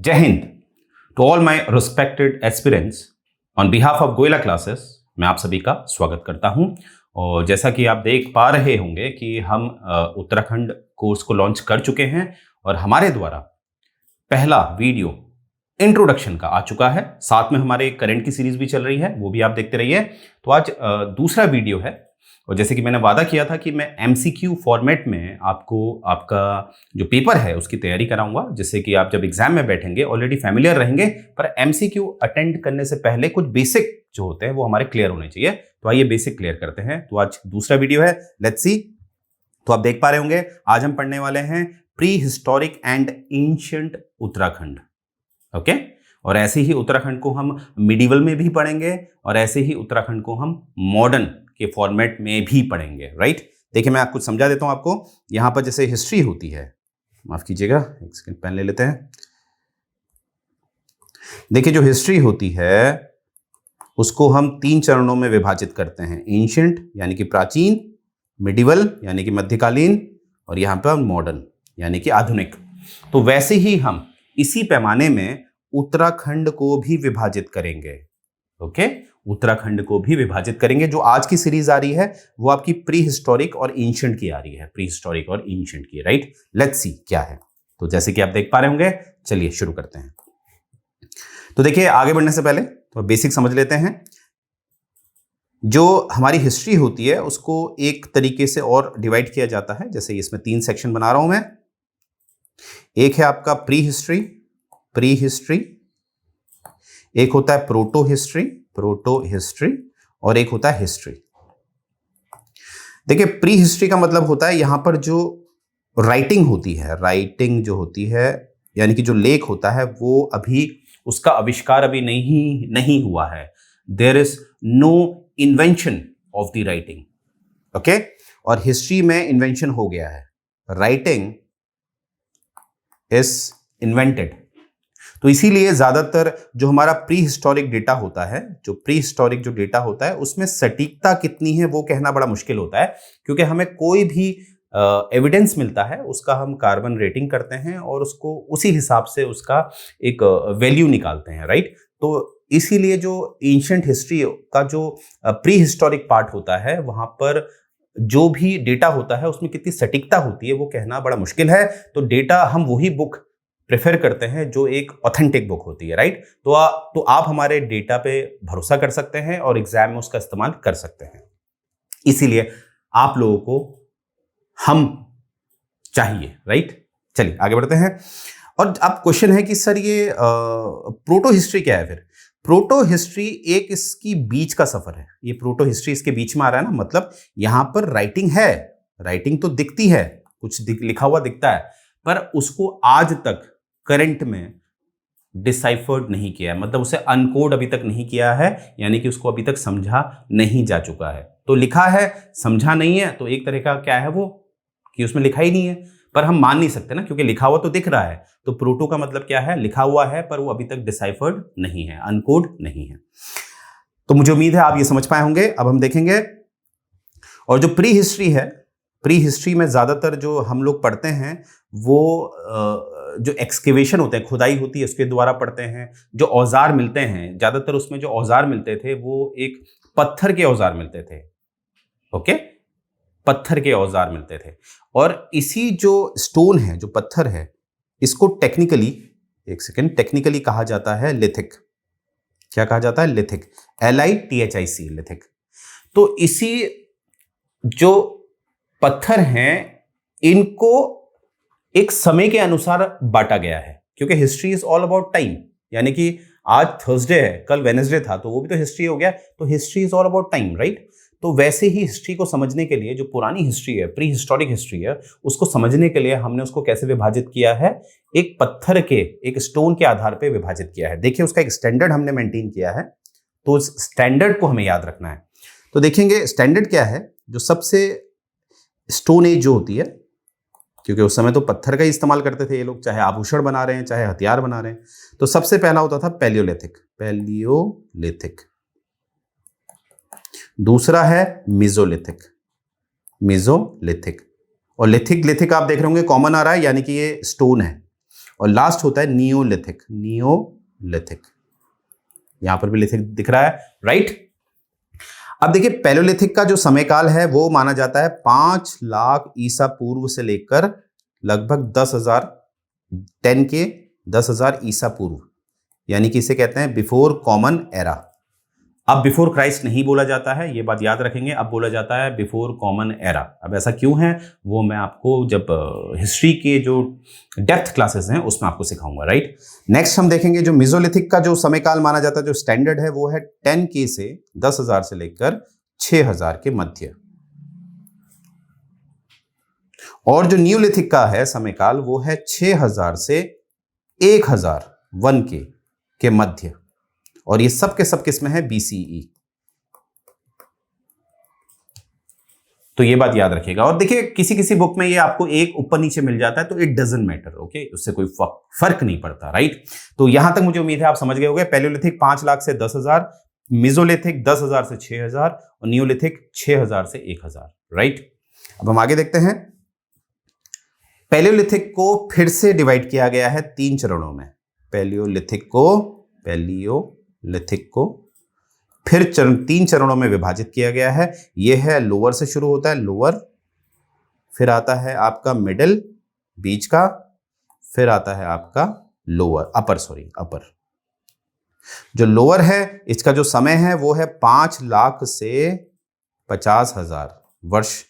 जय Hind to all my respected aspirants. On behalf of Goyla classes मैं आप सभी का स्वागत करता हूं। और जैसा कि आप देख पा रहे होंगे कि हम उत्तराखंड कोर्स को लॉन्च कर चुके हैं और हमारे द्वारा पहला वीडियो इंट्रोडक्शन का आ चुका है। साथ में हमारे करंट की सीरीज भी चल रही है, वो भी आप देखते रहिए। तो आज दूसरा वीडियो है और जैसे कि मैंने वादा किया था कि मैं MCQ फॉर्मेट में आपको आपका जो पेपर है उसकी तैयारी कराऊंगा, जिससे कि आप जब एग्जाम में बैठेंगे ऑलरेडी फैमिलियर रहेंगे, पर MCQ अटेंड करने से पहले कुछ बेसिक जो होते हैं वो हमारे क्लियर होने चाहिए। तो आइए बेसिक क्लियर करते हैं। तो आज दूसरा वीडियो है, लेट्स सी। तो आप देख पा रहे होंगे आज हम पढ़ने वाले हैं pre historic and ancient Uttarakhand. Okay, और ऐसे ही उत्तराखंड को हम मिडिवल में भी पढ़ेंगे और ऐसे ही उत्तराखंड को हम मॉडर्न के फॉर्मेट में भी पढ़ेंगे। राइट, देखिए मैं कुछ समझा देता हूं आपको। यहां पर जैसे हिस्ट्री होती है, माफ कीजिएगा एक सेकंड पेन ले लेते हैं। देखिए जो हिस्ट्री होती है उसको हम 3 चरणों में विभाजित करते हैं। एंशिएंट यानी कि प्राचीन, मिडिवल यानी कि मध्यकालीन, और यहां पर मॉडर्न यानी कि आधुनिक। तो वैसे ही हम इसी पैमाने में उत्तराखंड को भी विभाजित करेंगे। ओके, उत्तराखंड को भी विभाजित करेंगे। जो आज की सीरीज आ रही है वो आपकी प्री हिस्टोरिक और एंशिएंट की आ रही है, प्री हिस्टोरिक और एंशिएंट की। राइट, लेट्स सी क्या है। तो जैसे कि आप देख पा रहे होंगे, चलिए शुरू करते हैं। तो देखिए आगे बढ़ने से पहले तो बेसिक समझ लेते हैं। जो हमारी हिस्ट्री होती है उसको एक तरीके से और डिवाइड किया जाता है। जैसे इसमें 3 सेक्शन बना रहा हूं मैं। एक है आपका प्री हिस्ट्री, प्री हिस्ट्री, एक होता है प्रोटो हिस्ट्री, प्रोटो हिस्ट्री, और एक होता है हिस्ट्री। देखिए प्री हिस्ट्री का मतलब होता है यहां पर जो राइटिंग होती है, राइटिंग जो होती है यानी कि जो लेख होता है वो अभी उसका आविष्कार अभी नहीं हुआ है। There is no invention of the writing. Okay, और हिस्ट्री में इन्वेंशन हो गया है, राइटिंग इज इन्वेंटेड। तो इसीलिए ज्यादातर जो हमारा प्री हिस्टोरिक डेटा होता है, जो प्री हिस्टोरिक जो डेटा होता है उसमें सटीकता कितनी है वो कहना बड़ा मुश्किल होता है, क्योंकि हमें कोई भी एविडेंस मिलता है उसका हम कार्बन रेटिंग करते हैं और उसको उसी हिसाब से उसका एक वैल्यू निकालते हैं। राइट, तो इसीलिए जो एंशिएंट हिस्ट्री का जो प्री हिस्टोरिक पार्ट होता है वहां पर जो भी डेटा होता है उसमें कितनी सटीकता होती है वो कहना बड़ा मुश्किल है। तो डेटा हम वही बुक प्रेफर करते हैं जो एक ऑथेंटिक बुक होती है। राइट, तो आप हमारे डेटा पे भरोसा कर सकते हैं और एग्जाम में उसका इस्तेमाल कर सकते हैं। इसीलिए आप लोगों को हम चाहिए। राइट, चलिए आगे बढ़ते हैं। और अब क्वेश्चन है कि सर ये प्रोटो हिस्ट्री क्या है? फिर प्रोटो हिस्ट्री एक इसकी बीच का सफर है। ये प्रोटो हिस्ट्री इसके बीच में आ रहा है ना, मतलब यहां पर राइटिंग है, राइटिंग तो दिखती है, कुछ लिखा हुआ दिखता है, पर उसको आज तक करंट में डिसाइफर्ड नहीं किया है, मतलब उसे अनकोड अभी तक नहीं किया है, यानी कि उसको अभी तक समझा नहीं जा चुका है। तो लिखा है, समझा नहीं है, तो एक तरह का क्या है वो कि उसमें लिखा ही नहीं है। पर हम मान नहीं सकते ना, क्योंकि लिखा हुआ तो दिख रहा है। तो प्रोटो का मतलब क्या है? लिखा हुआ है पर वो अभी तक डिसाइफर्ड नहीं है, अनकोड नहीं है। तो मुझे उम्मीद है आप ये समझ पाए होंगे। अब हम देखेंगे, और जो प्री हिस्ट्री है, प्री हिस्ट्री में ज्यादातर जो हम लोग पढ़ते हैं वो जो एक्सकेवेशन होते हैं, खुदाई होती है, उसके द्वारा पढ़ते हैं। जो औजार मिलते हैं, ज्यादातर उसमें जो औजार मिलते थे वो एक पत्थर के औजार मिलते थे। ओके, पत्थर के औजार मिलते थे। और इसी जो स्टोन है, जो पत्थर है, इसको टेक्निकली, एक सेकेंड, टेक्निकली कहा जाता है लिथिक। क्या कहा जाता है? Lithic, LITHIC, lithic. तो इसी जो पत्थर हैं इनको एक समय के अनुसार बांटा गया है, क्योंकि history is all about time. यानी कि आज थर्सडे है, कल वेडनेसडे था, तो वो भी तो हिस्ट्री हो गया। तो history is all about time. Right, तो वैसे ही हिस्ट्री को समझने के लिए जो पुरानी हिस्ट्री है, प्री हिस्टोरिक हिस्ट्री है, उसको समझने के लिए हमने उसको कैसे विभाजित किया है? एक पत्थर के, एक स्टोन के आधार पर विभाजित किया है। देखिए उसका एक स्टैंडर्ड हमने मेंटेन किया है, तो उस स्टैंडर्ड को हमें याद रखना है। तो देखेंगे स्टैंडर्ड क्या है। जो सबसे स्टोन एज जो होती है, क्योंकि उस समय तो पत्थर का ही इस्तेमाल करते थे ये लोग, चाहे आभूषण बना रहे हैं चाहे हथियार बना रहे हैं। तो सबसे पहला होता था पैलियोलिथिक, पैलियोलिथिक। दूसरा है मेसोलिथिक, मेसोलिथिक। और लिथिक, लिथिक आप देख रहे होंगे कॉमन आ रहा है, यानी कि ये स्टोन है। और लास्ट होता है नियोलिथिक। नियोलिथिक, यहां पर भी लिथिक दिख रहा है, राइट। अब देखिए पैलियोलिथिक का जो समयकाल है वो माना जाता है 5 लाख ईसा पूर्व से लेकर लगभग 10,000 10 के 10,000 ईसा पूर्व, यानी कि इसे कहते हैं बिफोर कॉमन एरा। अब बिफोर क्राइस्ट नहीं बोला जाता है, ये बात याद रखेंगे, अब बोला जाता है बिफोर कॉमन एरा। अब ऐसा क्यों है वो मैं आपको जब हिस्ट्री के जो डेप्थ क्लासेस हैं उसमें आपको सिखाऊंगा, राइट। नेक्स्ट हम देखेंगे जो मेसोलिथिक का जो समयकाल माना जाता है, जो स्टैंडर्ड है वो है 10K से 10,000 से लेकर 6,000 के मध्य। और जो न्यूलिथिक का है समयकाल वो है 6,000 से 1,000 1K के मध्य, और ये सब के सब किसमें है, BCE। तो ये बात याद रखिएगा। और देखिए किसी किसी बुक में ये आपको एक ऊपर नीचे मिल जाता है तो इट डजंट मैटर, ओके, उससे कोई फर्क नहीं पड़ता, राइट। तो यहां तक मुझे उम्मीद है आप समझ गए होंगे। पैलियोलिथिक 5 लाख से 10,000, मेसोलिथिक 10,000 से 6,000 और नियोलिथिक 6,000 से 1,000, राइट। अब हम आगे देखते हैं। पैलियोलिथिक को फिर से डिवाइड किया गया है 3 चरणों में। पैलियोलिथिक को फिर 3 चरणों में विभाजित किया गया है। यह है लोअर से शुरू होता है, लोअर, फिर आता है आपका मिडिल, बीच का, फिर आता है आपका लोअर, अपर। जो लोअर है इसका जो समय है वो है 5 लाख से 50,000 वर्ष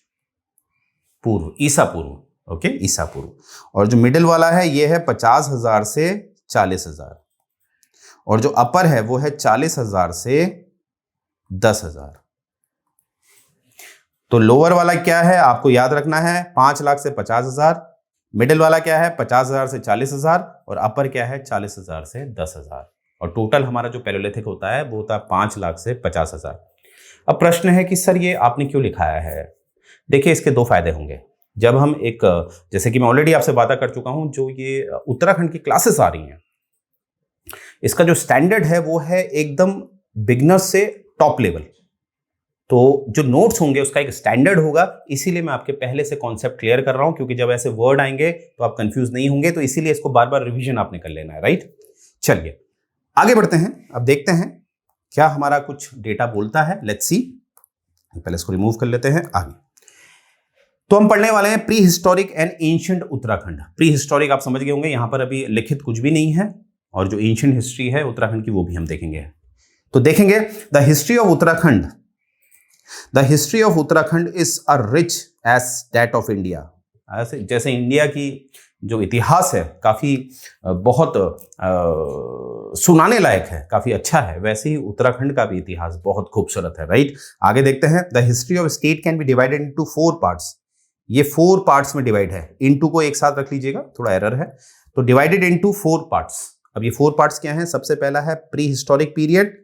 पूर्व, ईसा पूर्व, ओके, ईसा पूर्व। और जो मिडिल वाला है ये है 50,000 से 40,000, और जो अपर है वो है 40,000 से 10,000। तो लोअर वाला क्या है आपको याद रखना है, 5 लाख से 50,000, मिडिल वाला क्या है 50,000 से 40,000, और अपर क्या है 40,000 से 10,000। और टोटल हमारा जो पैलियोलिथिक होता है वो होता है 5 लाख से 50,000। अब प्रश्न है कि सर ये आपने क्यों लिखाया है। देखिए इसके 2 फायदे होंगे। जब हम एक, जैसे कि मैं ऑलरेडी आपसे बात कर चुका हूं, जो ये उत्तराखंड की क्लासेस आ रही हैं इसका जो स्टैंडर्ड है वो है एकदम बिगनर से टॉप लेवल। तो जो नोट्स होंगे उसका एक स्टैंडर्ड होगा, इसीलिए मैं आपके पहले से कॉन्सेप्ट क्लियर कर रहा हूं, क्योंकि जब ऐसे वर्ड आएंगे तो आप कंफ्यूज नहीं होंगे, तो इसीलिए इसको बार बार रिवीजन आपने कर लेना है, राइट। चलिए आगे बढ़ते हैं। अब देखते हैं क्या हमारा कुछ डेटा बोलता है, लेट्स सी। पहले इसको रिमूव कर लेते हैं आगे। तो हम पढ़ने वाले हैं pre historic and ancient Uttarakhand. Pre historic आप समझ गए होंगे, यहां पर अभी लिखित कुछ भी नहीं है, और जो एंशिएंट हिस्ट्री है उत्तराखंड की वो भी हम देखेंगे। तो देखेंगे the history of Uttarakhand. The history of Uttarakhand is a rich age that of India. ऐसे जैसे इंडिया की जो इतिहास है काफी बहुत सुनाने लायक है, काफी अच्छा है, वैसे ही उत्तराखंड का भी इतिहास बहुत खूबसूरत है, राइट। आगे देखते हैं। The history of state can be divided into 4 parts. ये 4 पार्ट्स में डिवाइड है, इनटू को एक साथ रख लीजिएगा, थोड़ा एरर है। तो डिवाइडेड इनटू 4 पार्ट्स। अब ये 4 पार्ट्स क्या हैं, सबसे पहला है प्री हिस्टोरिक पीरियड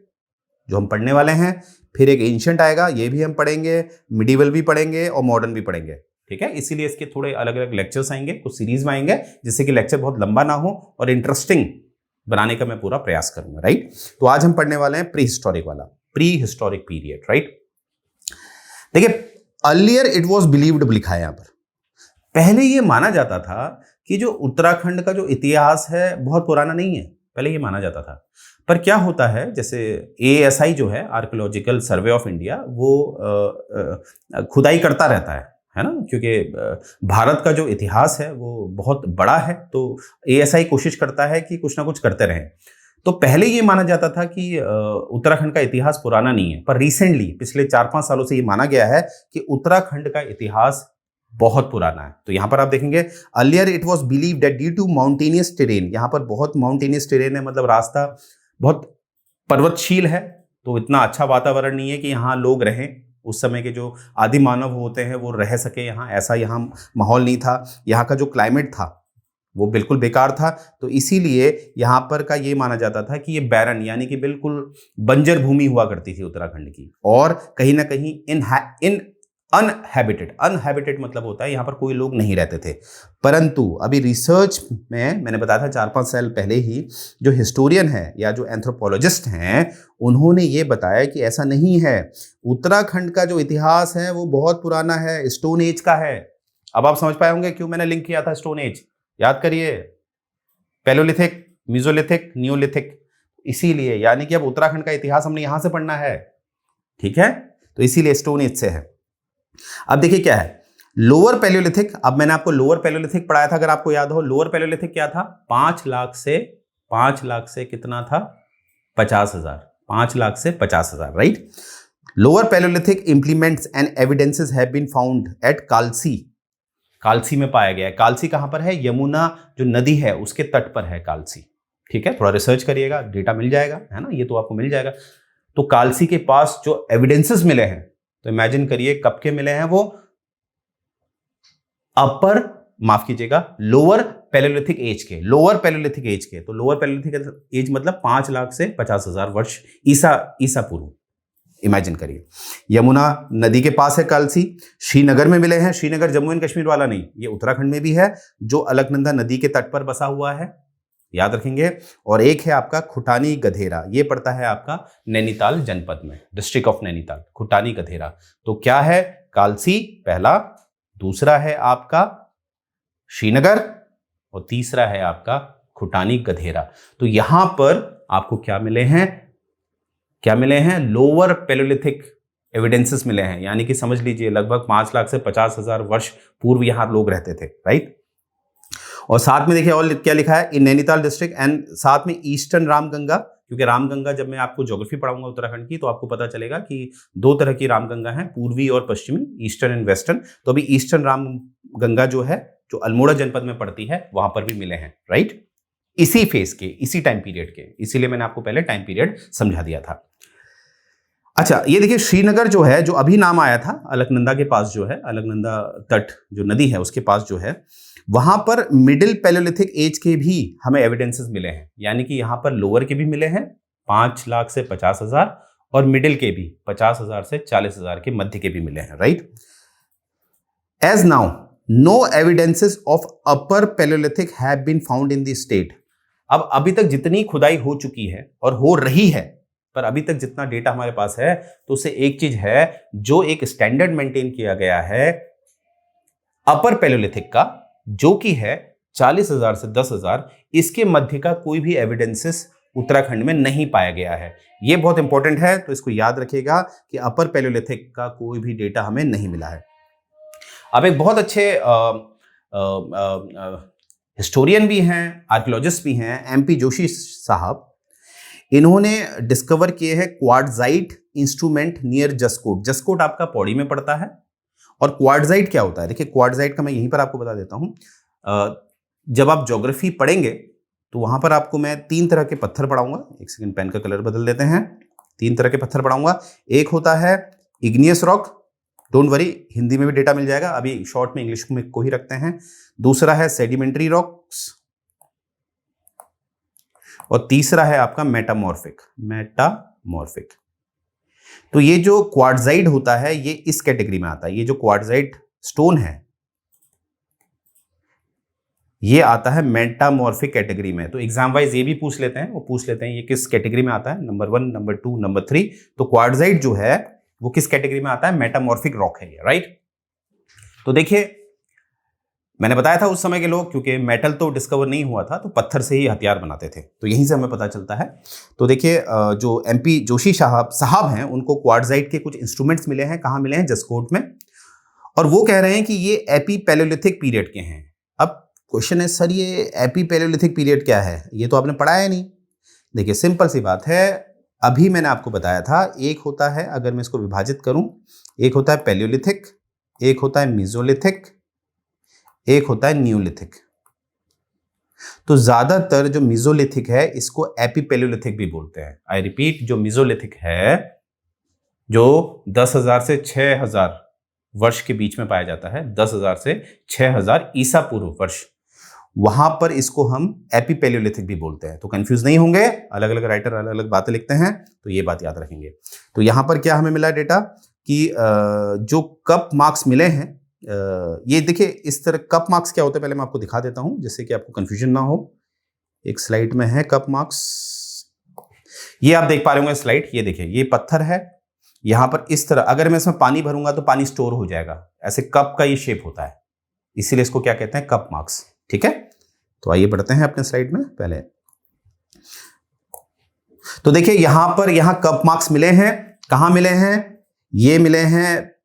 जो हम पढ़ने वाले हैं, फिर एक एंशिएंट आएगा, ये भी हम पढ़ेंगे, मिडिवल भी पढ़ेंगे और मॉडर्न भी पढ़ेंगे, ठीक है। इसीलिए इसके थोड़े अलग अलग लेक्चर्स आएंगे, कुछ सीरीज में आएंगे, जिससे कि लेक्चर बहुत लंबा ना हो और इंटरेस्टिंग बनाने का मैं पूरा प्रयास करूंगा, राइट। तो आज हम पढ़ने वाले हैं प्री हिस्टोरिक वाला, प्री हिस्टोरिक पीरियड, राइट। देखिए अर्लियर इट वॉज बिलीव्ड लिखा है यहां पर। पहले ये माना जाता था कि जो उत्तराखंड का जो इतिहास है बहुत पुराना नहीं है, पहले ये माना जाता था। पर क्या होता है, जैसे ASI जो है आर्कियोलॉजिकल सर्वे ऑफ इंडिया, वो खुदाई करता रहता है ना, क्योंकि भारत का जो इतिहास है वो बहुत बड़ा है, तो ASI कोशिश करता है कि कुछ ना कुछ करते रहें। तो पहले ये माना जाता था कि उत्तराखंड का इतिहास पुराना नहीं है, पर रिसेंटली पिछले 4-5 सालों से ये माना गया है कि उत्तराखंड का इतिहास बहुत पुराना है। तो यहां पर आप देखेंगे earlier it was believed that due to mountainous terrain, यहां पर बहुत माउंटेनियस टेरेन है, मतलब रास्ता बहुत पर्वतशील है, तो इतना अच्छा वातावरण नहीं है कि यहाँ लोग रहें। उस समय के जो आदि मानव होते हैं वो रह सके यहाँ, ऐसा यहाँ माहौल नहीं था। यहाँ का जो क्लाइमेट था वो बिल्कुल बेकार था, तो इसीलिए यहाँ पर का ये माना जाता था कि ये बैरन यानी कि बिल्कुल बंजर भूमि हुआ करती थी उत्तराखंड की, और कहीं ना कहीं इन अनहैबिटेड मतलब होता है यहाँ पर कोई लोग नहीं रहते थे। परंतु अभी रिसर्च में मैंने बताया था 4-5 साल पहले ही, जो हिस्टोरियन है या जो एंथ्रोपोलॉजिस्ट हैं उन्होंने ये बताया कि ऐसा नहीं है, उत्तराखंड का जो इतिहास है वो बहुत पुराना है, स्टोन एज का है। अब आप समझ पाए होंगे क्यों मैंने लिंक किया था स्टोन एज, याद करिए। Palaeolithic, mesolithic, Neolithic. इसीलिए यानी कि अब उत्तराखंड का इतिहास हमने यहां से पढ़ना है, ठीक है, तो इसीलिए स्टोन एज से है। अब देखिए क्या है लोअर पैलियोलिथिक। अब मैंने आपको लोअर पैलियोलिथिक पढ़ाया था, अगर आपको याद हो। लोअर पैलियोलिथिक क्या था? 5 लाख से कितना था? 50,000। 5 लाख से 50,000, right. Lower palaeolithic implements and evidences have been found at Kalsi. Kalsi में पाया गया है। कालसी कहां पर है? यमुना जो नदी है उसके तट पर है कालसी, ठीक है। थोड़ा रिसर्च करिएगा, डेटा मिल जाएगा, है ना, ये तो आपको मिल जाएगा। तो कालसी के पास जो एविडेंसेस मिले हैं, तो इमेजिन करिए कब के मिले हैं वो? अपर, माफ कीजिएगा, लोअर पैलियोलिथिक एज के। लोअर पैलियोलिथिक एज के, तो लोअर पैलियोलिथिक एज मतलब 5 लाख से 50,000 वर्ष ईसा पूर्व। इमेजिन करिए यमुना नदी के पास है कालसी। श्रीनगर में मिले हैं। श्रीनगर जम्मू एंड कश्मीर वाला नहीं, ये उत्तराखंड में भी है, जो अलकनंदा नदी के तट पर बसा हुआ है, याद रखेंगे। और एक है आपका खुटानी गधेरा, ये पड़ता है आपका नैनीताल जनपद में, डिस्ट्रिक्ट ऑफ नैनीताल, खुटानी गधेरा। तो क्या है? कालसी पहला, दूसरा है आपका श्रीनगर, और तीसरा है आपका खुटानी गधेरा। तो यहां पर आपको क्या मिले हैं? लोअर पैलियोलिथिक एविडेंसेस मिले हैं, यानी कि समझ लीजिए लगभग 5 लाख से 50,000 वर्ष पूर्व यहां लोग रहते थे, राइट। और साथ में देखिए और क्या लिखा है? इन नैनीताल डिस्ट्रिक्ट, एंड साथ में ईस्टर्न रामगंगा, क्योंकि रामगंगा जब मैं आपको ज्योग्राफी पढ़ाऊंगा उत्तराखंड की तो आपको पता चलेगा कि 2 तरह की रामगंगा हैं, पूर्वी और पश्चिमी, ईस्टर्न एंड वेस्टर्न। तो अभी ईस्टर्न रामगंगा जो है, जो अल्मोड़ा जनपद में पड़ती है, वहां पर भी मिले हैं, राइट। इसी फेज के, इसी टाइम पीरियड के, इसीलिए मैंने आपको पहले टाइम पीरियड समझा दिया था। अच्छा, ये देखिए श्रीनगर जो है, जो अभी नाम आया था, अलकनंदा के पास जो है, अलकनंदा तट जो नदी है उसके पास जो है, वहां पर मिडिल पैलियोलिथिक एज के भी हमें एविडेंसेस मिले हैं, यानी कि यहां पर लोअर के भी मिले हैं 5 लाख से 50,000, और मिडिल के भी 50,000 से 40,000 के मध्य के भी मिले हैं, right. As now no evidences of upper palaeolithic have been found in the state. अब अभी तक जितनी खुदाई हो चुकी है और हो रही है, पर अभी तक जितना डेटा हमारे पास है, तो उससे एक चीज है, जो एक स्टैंडर्ड मेंटेन किया गया है अपर पैलियोलिथिक का, जो कि है 40,000 से 10,000, इसके मध्य का कोई भी एविडेंसेस उत्तराखंड में नहीं पाया गया है। यह बहुत इंपॉर्टेंट है, तो इसको याद रखिएगा कि अपर पैलियोलिथिक का कोई भी डेटा हमें नहीं मिला है। अब एक बहुत अच्छे हिस्टोरियन भी हैं, आर्कियोलॉजिस्ट भी हैं, एमपी जोशी साहब, इन्होंने डिस्कवर किए हैं quartzite instrument near Jaskot. Jaskot आपका पौड़ी में पड़ता है। और क्वार्टजाइट क्या होता है? देखिए क्वार्टजाइट का मैं यहीं पर आपको बता देता हूं। जब आप ज्योग्राफी पढ़ेंगे तो वहां पर आपको मैं 3 तरह के पत्थर पढ़ाऊंगा। एक सेकंड, पेन का कलर बदल देते हैं। 3 तरह के पत्थर पढ़ाऊंगा। एक होता है igneous rock, don't worry, Hindi में भी डेटा मिल जाएगा, अभी शॉर्ट में इंग्लिश में को ही रखते हैं। दूसरा है सेडिमेंट्री रॉक्स, और तीसरा है आपका मेटामॉर्फिक। तो ये जो क्वार्टजाइट होता है ये इस कैटेगरी में आता है। ये जो क्वार्टजाइट स्टोन है ये आता है मेटामॉर्फिक कैटेगरी में। तो एग्जाम वाइज ये भी पूछ लेते हैं, ये किस कैटेगरी में आता है, नंबर 1, नंबर 2, नंबर 3। तो क्वार्टजाइट जो है वो किस कैटेगरी में आता है? मेटामॉर्फिक रॉक है ये, राइट। तो देखिए मैंने बताया था उस समय के लोग, क्योंकि मेटल तो डिस्कवर नहीं हुआ था, तो पत्थर से ही हथियार बनाते थे, तो यहीं से हमें पता चलता है। तो देखिए जो एमपी जोशी साहब हैं, उनको क्वार्टजाइट के कुछ इंस्ट्रूमेंट्स मिले हैं। कहाँ मिले हैं? जसकोट में। और वो कह रहे हैं कि ये एपी पैलियोलिथिक पीरियड के हैं। अब क्वेश्चन है सर ये एपी पैलियोलिथिक पीरियड क्या है? ये तो आपने पढ़ाया नहीं। देखिए सिंपल सी बात है, अभी मैंने आपको बताया था, एक होता है, अगर मैं इसको विभाजित करूं, एक होता है पैलियोलिथिक, एक होता है मीजोलिथिक, एक होता है न्यूलिथिक। तो ज्यादातर जो मीजोलिथिक है इसको एपीपैलियोलिथिक भी बोलते हैं। आई रिपीट, जो मीजोलिथिक है जो 10,000 से 6,000 वर्ष के बीच में पाया जाता है, 10,000 से 6,000 ईसा पूर्व वर्ष, वहां पर इसको हम एपीपैलियोलिथिक भी बोलते हैं। तो कंफ्यूज नहीं होंगे, अलग अलग राइटर अलग अलग बातें लिखते हैं, तो ये बात याद रखेंगे। तो यहां पर क्या हमें मिला डेटा कि जो कप मार्क्स मिले हैं, ये देखिए इस तरह कप मार्क्स क्या होते हैं पहले मैं आपको दिखा देता हूं, जिससे कि आपको कंफ्यूजन ना हो। एक स्लाइड में है कप मार्क्स, ये आप देख पा रहे होंगे स्लाइड। ये देखिए ये पत्थर है, यहां पर इस तरह अगर मैं इसमें पानी भरूंगा तो पानी स्टोर हो जाएगा, ऐसे कप का ये शेप होता है, इसीलिए इसको क्या कहते हैं? Cup marks. ठीक है, तो आइए बढ़ते हैं अपने स्लाइड में पहले। तो देखिए यहां पर कप मार्क्स मिले हैं, कहां मिले हैं, ये मिले हैं।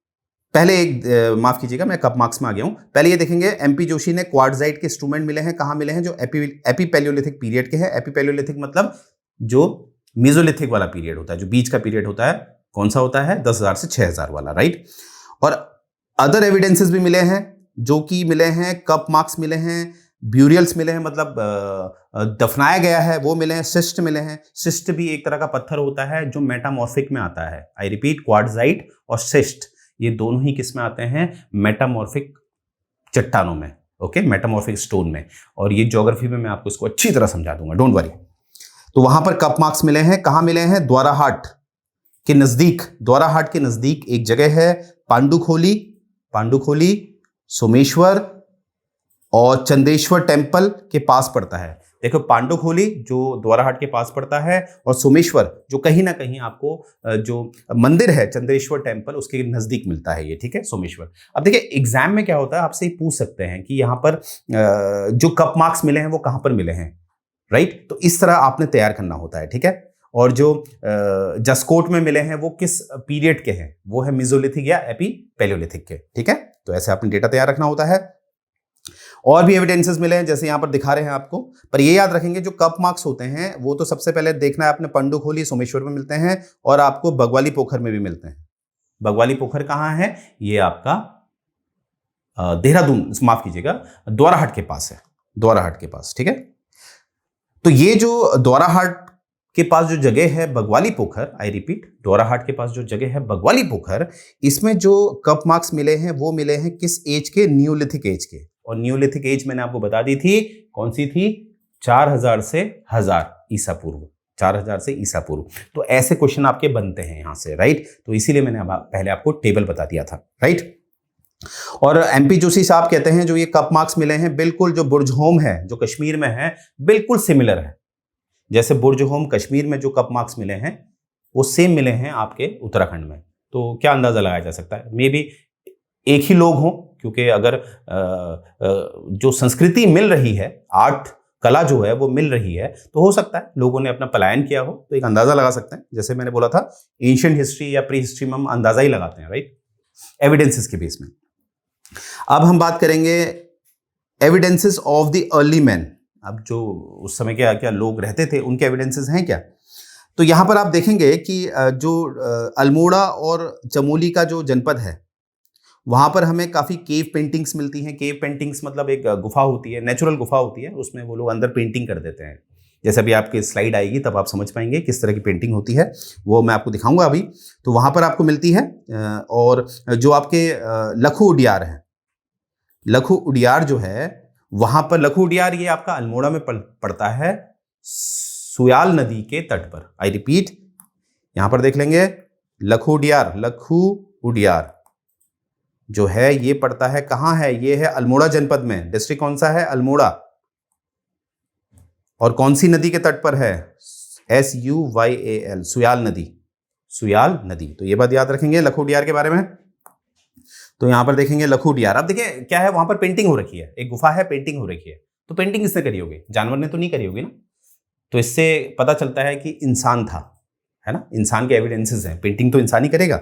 पहले एक माफ कीजिएगा, मैं कप मार्क्स में आ गया हूं। पहले ये देखेंगे एमपी जोशी ने क्वार्टजाइट के इंस्ट्रूमेंट मिले हैं, कहां मिले हैं, जो एपीपैलियोलिथिक पीरियड के हैं। एपीपैलियोलिथिक मतलब जो मेसोलिथिक वाला पीरियड होता है, जो बीच का पीरियड होता है, कौन सा होता है, 10,000 से 6,000 वाला, राइट। और अदर एविडेंसेस भी मिले हैं, जो कि मिले हैं, कप मार्क्स मिले हैं, ब्यूरियल्स मिले हैं, मतलब दफनाया गया है, वो मिले हैं, सिस्ट मिले हैं। सिस्ट भी एक तरह का पत्थर होता है जो मेटामॉर्फिक में आता है। आई रिपीट, क्वार्टजाइट और सिस्ट ये दोनों ही किस में आते हैं, मेटामॉर्फिक चट्टानों में, ओके, मेटामॉर्फिक स्टोन में। और ये ज्योग्राफी में मैं आपको इसको अच्छी तरह समझा दूंगा, डोंट वरी। तो वहां पर कप मार्क्स मिले हैं, कहां मिले हैं, द्वाराहाट के नजदीक। द्वाराहाट के नजदीक एक जगह है पांडुखोली, पांडुखोली, सोमेश्वर और चंदेश्वर टेम्पल के पास पड़ता है। देखो पांडुखोली जो द्वाराहाट के पास पड़ता है, और सोमेश्वर जो कहीं ना कहीं आपको जो मंदिर है चंदेश्वर टेम्पल उसके नजदीक मिलता है ये, ठीक है, सोमेश्वर। अब देखिए एग्जाम में क्या होता है, आपसे पूछ सकते हैं कि यहाँ पर जो कप मार्क्स मिले हैं वो कहाँ पर मिले हैं, राइट। तो इस तरह आपने तैयार करना होता है, ठीक है। और जो जसकोट में मिले हैं वो किस पीरियड के हैं, वो है मेसोलिथिक या एपीपैलियोलिथिक के, ठीक है। तो ऐसे आपने डेटा तैयार रखना होता है। और भी एविडेंसेस मिले हैं जैसे यहां पर दिखा रहे हैं आपको, पर ये याद रखेंगे जो कप मार्क्स होते हैं वो तो सबसे पहले देखना है आपने, पंडुखोली सोमेश्वर में मिलते हैं और आपको बगवाली पोखर में भी मिलते हैं। बगवाली पोखर कहां है, ये आपका देहरादून, माफ कीजिएगा, द्वाराहाट के पास है, द्वाराहाट के पास, ठीक है। तो ये जो द्वाराहाट के पास जो जगह है बगवाली पोखर, आई रिपीट, द्वाराहाट के पास जो जगह है बगवाली पोखर, इसमें जो कप मार्क्स मिले हैं वो मिले हैं किस एज के, न्यूलिथिक एज के। और न्यूलिथिक एज मैंने आपको बता दी थी, कौन सी थी, 4000 से 1000 ईसा पूर्व, 4000 से ईसा पूर्व। तो ऐसे क्वेश्चन आपके बनते हैं यहां से, राइट। तो इसीलिए मैंने पहले आपको टेबल बता दिया था, राइट। और एमपी जोशी साहब कहते हैं जो ये कप मार्क्स मिले हैं बिल्कुल जो बुर्जहोम है जो कश्मीर में है बिल्कुल सिमिलर है। जैसे बुर्जहोम कश्मीर में जो कप मार्क्स मिले हैं वो सेम मिले हैं आपके उत्तराखंड में। तो क्या अंदाजा लगाया जा सकता है, मे बी एक ही लोग हों, क्योंकि अगर जो संस्कृति मिल रही है, आर्ट कला जो है वो मिल रही है, तो हो सकता है लोगों ने अपना पलायन किया हो। तो एक अंदाजा लगा सकते हैं, जैसे मैंने बोला था एंशिएंट हिस्ट्री या प्री हिस्ट्री में हम अंदाजा ही लगाते हैं, राइट, एविडेंसेस के बेस में। अब हम बात करेंगे evidences of the early man. अब जो उस समय क्या क्या लोग रहते थे उनके एविडेंसेस हैं क्या। तो यहां पर आप देखेंगे कि जो अल्मोड़ा और चमोली का जो जनपद है वहां पर हमें काफी केव पेंटिंग्स मिलती हैं। केव पेंटिंग्स मतलब एक गुफा होती है, नेचुरल गुफा होती है, उसमें वो लोग अंदर पेंटिंग कर देते हैं। जैसे अभी आपकी स्लाइड आएगी तब आप समझ पाएंगे किस तरह की पेंटिंग होती है, वो मैं आपको दिखाऊंगा अभी। तो वहां पर आपको मिलती है। और जो आपके लखू उडियार है, लखू उडियार जो है वहां पर, लखू उडियार ये आपका अल्मोड़ा में पड़ता है, सुयाल नदी के तट पर। आई रिपीट, यहां पर देख लेंगे लखू उडियार, लखू उडियार जो है ये पड़ता है, कहां है, ये है अल्मोड़ा जनपद में। डिस्ट्रिक्ट कौन सा है, अल्मोड़ा। और कौन सी नदी के तट पर है, SUYAL, सुयाल नदी, सुयाल नदी। तो ये बात याद रखेंगे लखू उडियार के बारे में। तो यहां पर देखेंगे लखू उडियार। अब देखिए क्या है, वहां पर पेंटिंग हो रखी है, एक गुफा है, पेंटिंग हो रखी है। तो पेंटिंग किसने करी होगी, जानवर ने तो नहीं करी होगी ना। तो इससे पता चलता है कि इंसान था, है ना, इंसान के एविडेंसेस हैं, पेंटिंग तो इंसान ही करेगा।